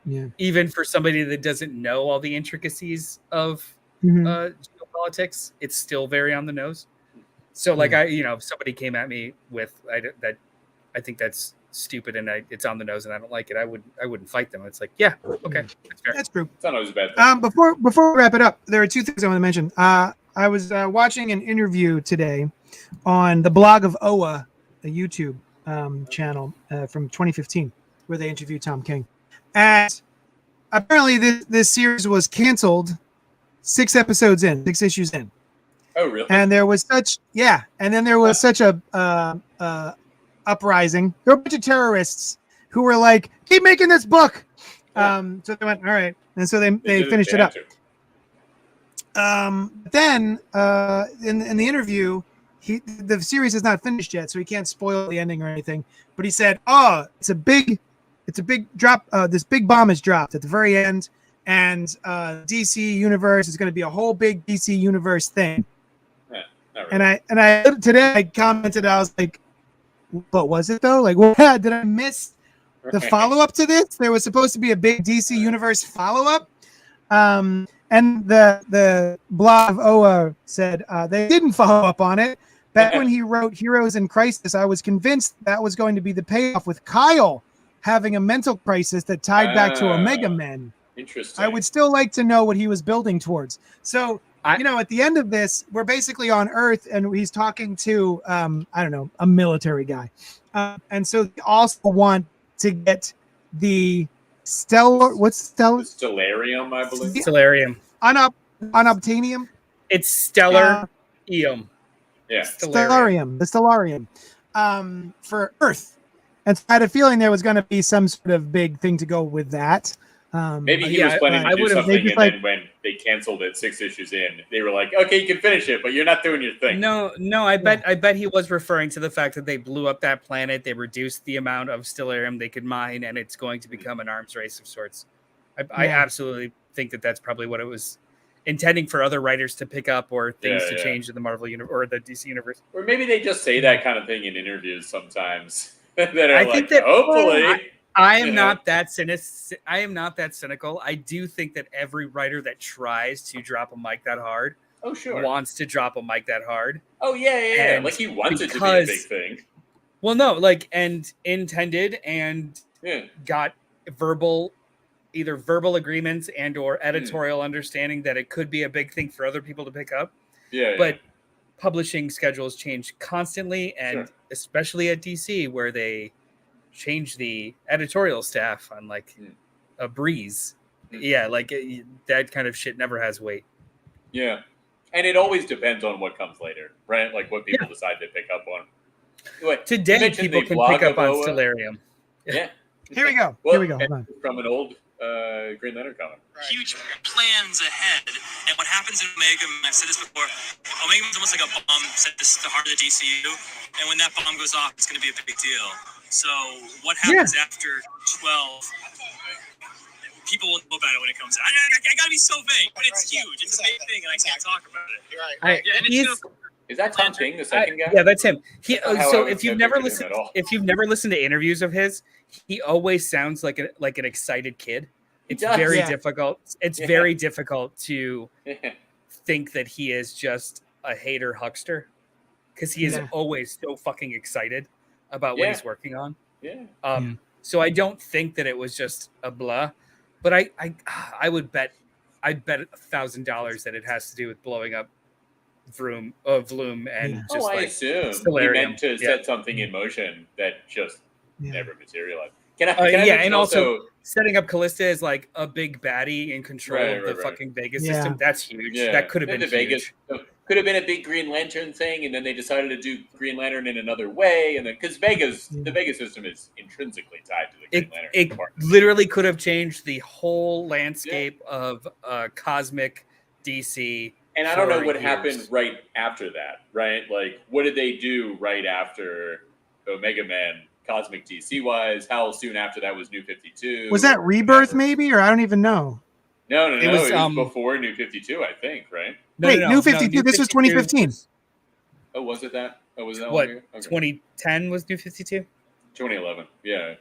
Yeah. Even for somebody that doesn't know all the intricacies of geopolitics, it's still very on the nose. So like if somebody came at me with that, I think that's stupid and it's on the nose and I don't like it, I wouldn't fight them. It's like, yeah, okay, that's fair. That's true. It's not always a bad thing. Before we wrap it up, there are two things I want to mention. I was watching an interview today on the blog of Oa, a YouTube channel from 2015, where they interviewed Tom King. And apparently this series was canceled 6 issues in. Oh, really? And there was such a uprising. There were a bunch of terrorists who were like, keep making this book. So they went, all right. And so they finished it up. Then in the interview, the series is not finished yet, so he can't spoil the ending or anything. But he said, it's a big drop. This big bomb is dropped at the very end, and DC Universe is going to be a whole big DC Universe thing. Yeah, really. And I today I commented, I was like, but was it though? Like, what did I miss the follow up to this? There was supposed to be a big DC Universe follow up. And the blog of Oa said they didn't follow up on it. Back when he wrote Heroes in Crisis, I was convinced that was going to be the payoff with Kyle having a mental crisis that tied back to Omega Men. Interesting. I would still like to know what he was building towards. So, at the end of this, we're basically on Earth, and he's talking to, a military guy. And so they also want to get the Stellarium, I believe. Stellarium. Unobtainium? It's Stellar Eum. Yeah. Stellarium. The Stellarium. For Earth. And so I had a feeling there was going to be some sort of big thing to go with that. Maybe he was planning to do something, and then when they canceled it 6 issues in, they were like, okay, you can finish it, but you're not doing your thing. No, I bet he was referring to the fact that they blew up that planet, they reduced the amount of stellarium they could mine, and it's going to become an arms race of sorts. I absolutely think that that's probably what it was intending for other writers to pick up, or things to change in the Marvel universe or the DC universe. Or maybe they just say that kind of thing in interviews sometimes. Hopefully. I am not that cynical. I do think that every writer that tries to drop a mic that hard wants to drop a mic that hard. Oh, yeah. And like he wants it to be a big thing. Well, no, and intended and got either verbal agreements and or editorial understanding that it could be a big thing for other people to pick up. But publishing schedules change constantly, and especially at DC, where they change the editorial staff on like a breeze. That kind of shit never has weight. Yeah. And it always depends on what comes later, right? Like what people decide to pick up on. Anyway, today people can pick up on Stellarium. Yeah. Here we go. From an old Green Lantern comic. Huge plans ahead, and what happens in Omega, I've said this before, Omega is almost like a bomb set the heart of the DCU, and when that bomb goes off, it's going to be a big deal. So what happens after 12? People will know about it when it comes out. I gotta be so vague, but it's huge. It's a big thing, and I can't talk about it. You're right. Is that Tom King, the second guy? Yeah, that's him. So if you've never listened to interviews of his, he always sounds like an excited kid. It's very difficult. It's very difficult to think that he is just a hater huckster, because he is always so fucking excited about what he's working on. So I don't think that it was just a blah, but I'd bet $1,000 that it has to do with blowing up Vloom and just I like assume he Stellarium. meant to set something in motion that just never materialized. Can I and also setting up Callista as like a big baddie in control of the fucking Vegas system. That's huge. Yeah. That could have been Vegas. Could have been a big Green Lantern thing, and then they decided to do Green Lantern in another way, and then because the Vegas system is intrinsically tied to the Green Lantern. It literally could have changed the whole landscape of cosmic DC. And I don't know what happened right after that, right? Like, what did they do right after Omega Man, Cosmic DC wise? How soon after that was New 52? Was that Rebirth, maybe? Or I don't even know. No. It was before New 52, I think, right? New 52. This was 2015. Oh, was it that? Oh, was that what? Okay. 2010 was New 52? 2011, yeah.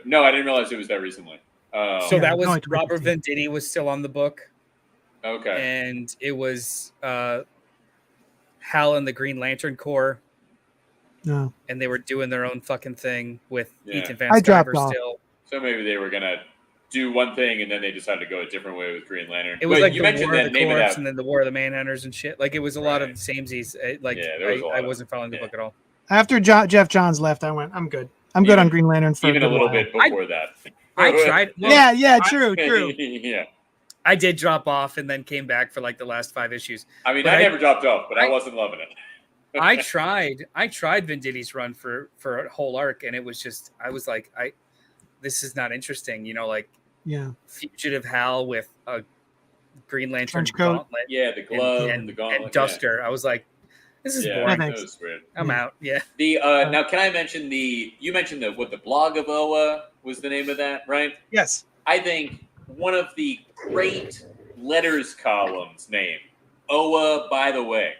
No, I didn't realize it was that recently. So that was Robert Venditti was still on the book. Okay. And it was Hal and the Green Lantern Corps. No. And they were doing their own fucking thing with Ethan Van I dropped Sciver off. still. So maybe they were gonna do one thing and then they decided to go a different way with Green Lantern. It was like you the mentioned War of that the name of Corps that. and then the War of the Manhunters and shit. Like it was a lot of samesies. I wasn't following the book at all. After Jeff Johns left, I went, I'm good. I'm good on Green Lantern for even a little while. bit before that. I tried. Well, true. Yeah. I did drop off and then came back for like the last 5 issues. I mean, I never dropped off, but I wasn't loving it. I tried Venditti's run for a whole arc, and it was just I was like, this is not interesting, like Fugitive Hal with a Green Lantern gauntlet, the glove, and the gauntlet, and Duster. I was like, this is boring. That was weird. I'm out. Yeah. Now can I mention you mentioned the blog of Oa was the name of that, right? Yes. I think one of the great letters columns name Oa, by the way.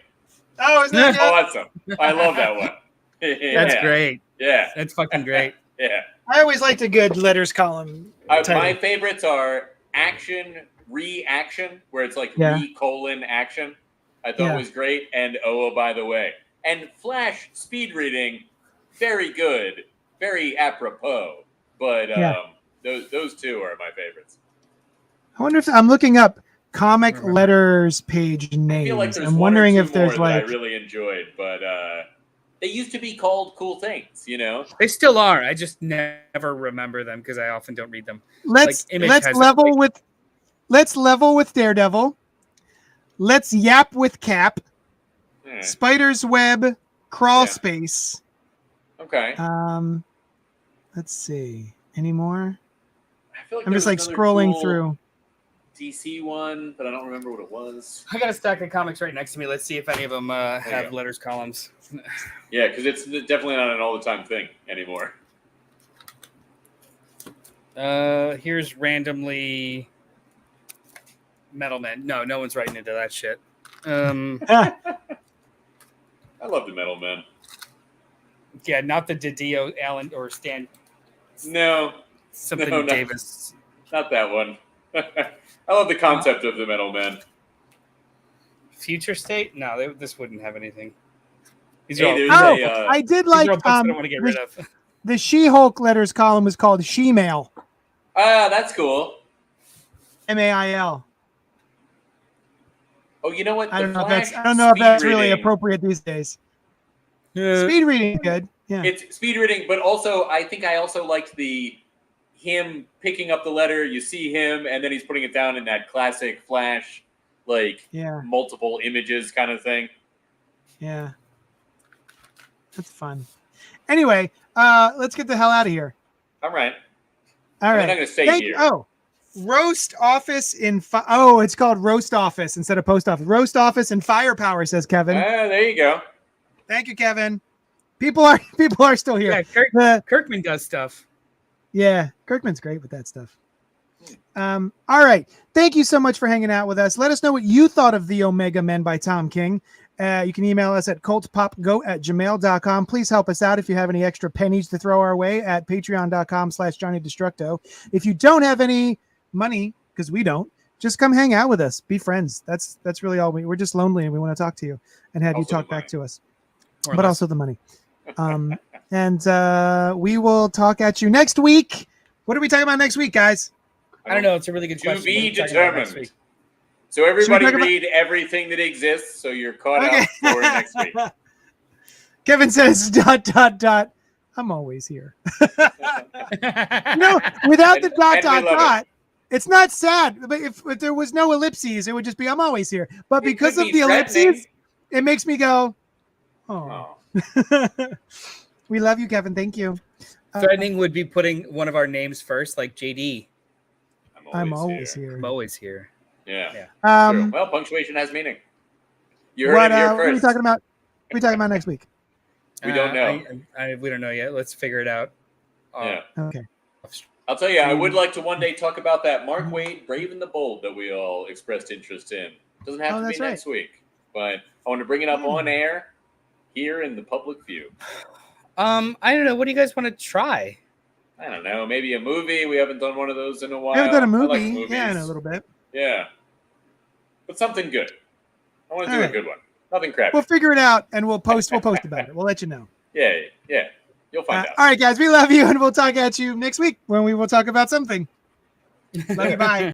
Oh, isn't that good? Awesome. I love that one. That's great. Yeah. That's fucking great. Yeah. I always liked a good letters column. My favorites are action, reaction, where it's like re:*action. I thought was great. And Oa, by the way. And Flash speed reading, very good. Very apropos. But those two are my favorites. I wonder if I'm looking up comic letters page names. I feel like there's I'm wondering if there's that I really enjoyed, but they used to be called cool things, They still are. I just never remember them because I often don't read them. Let's level with Daredevil. Let's yap with Cap. Spider's Web, Crawl Space. Okay. Let's see. Any more? I feel like I'm just like scrolling through. DC one, but I don't remember what it was. I got a stack of comics right next to me. Let's see if any of them have letters columns. Yeah, because it's definitely not an all-the-time thing anymore. Here's randomly Metal Men. No one's writing into that shit. I love the Metal Men. Yeah, not the Didio, Allen, or Stan. No. Something Davis. Not that one. I love the concept of the Metal Men. Future State? No, this wouldn't have anything. I did like I don't want to get rid of. The She-Hulk letters column was called She-Mail. That's cool. MAIL. Oh, you know what? I don't know if that's really appropriate these days. Speed reading is good. Yeah. It's speed reading, but also I think I also liked him picking up the letter, you see him, and then he's putting it down in that classic Flash, multiple images kind of thing. Yeah. That's fun. Anyway, let's get the hell out of here. All right. All right. I'm not going to stay here. Roast Office it's called Roast Office instead of Post Office. Roast Office and Firepower, says Kevin. There you go. Thank you, Kevin. People are still here. Yeah, Kirkman does stuff. Yeah, Kirkman's great with that stuff. All right. Thank you so much for hanging out with us. Let us know what you thought of The Omega Men by Tom King. You can email us at cultpopgo@gmail.com. Please help us out if you have any extra pennies to throw our way at patreon.com/JohnnyDestructo. If you don't have any money, because we don't, just come hang out with us. Be friends. That's really all. We're just lonely and we want to talk to you and have you talk back to us. But also the money. And we will talk at you next week. What are we talking about next week, guys? I don't know. It's a really good question. To be determined. So everybody read everything that exists so you're caught out for next week. Kevin says, ... I'm always here. No, without the ... it's not sad. But if there was no ellipses, it would just be, I'm always here. But because of the ellipses, it makes me go, oh. We love you, Kevin. Thank you. Threatening would be putting one of our names first, like JD. I'm always here. I'm always here. Yeah. True. Well, punctuation has meaning. You heard it here first. What are we talking about? What are we talking about next week? We don't know. We don't know yet. Let's figure it out. Yeah. Okay. I'll tell you, I would like to one day talk about that Mark Waid, Brave and the Bold, that we all expressed interest in. Doesn't have to be next week, but I want to bring it up on air here in the public view. I don't know. What do you guys want to try? I don't know. Maybe a movie. We haven't done one of those in a while. We haven't done a movie. I like in a little bit. Yeah. But something good. I want to do a good one. Nothing crappy. We'll figure it out and we'll post about it. We'll let you know. Yeah. You'll find out. All right, guys. We love you and we'll talk at you next week when we will talk about something. Love you. Bye.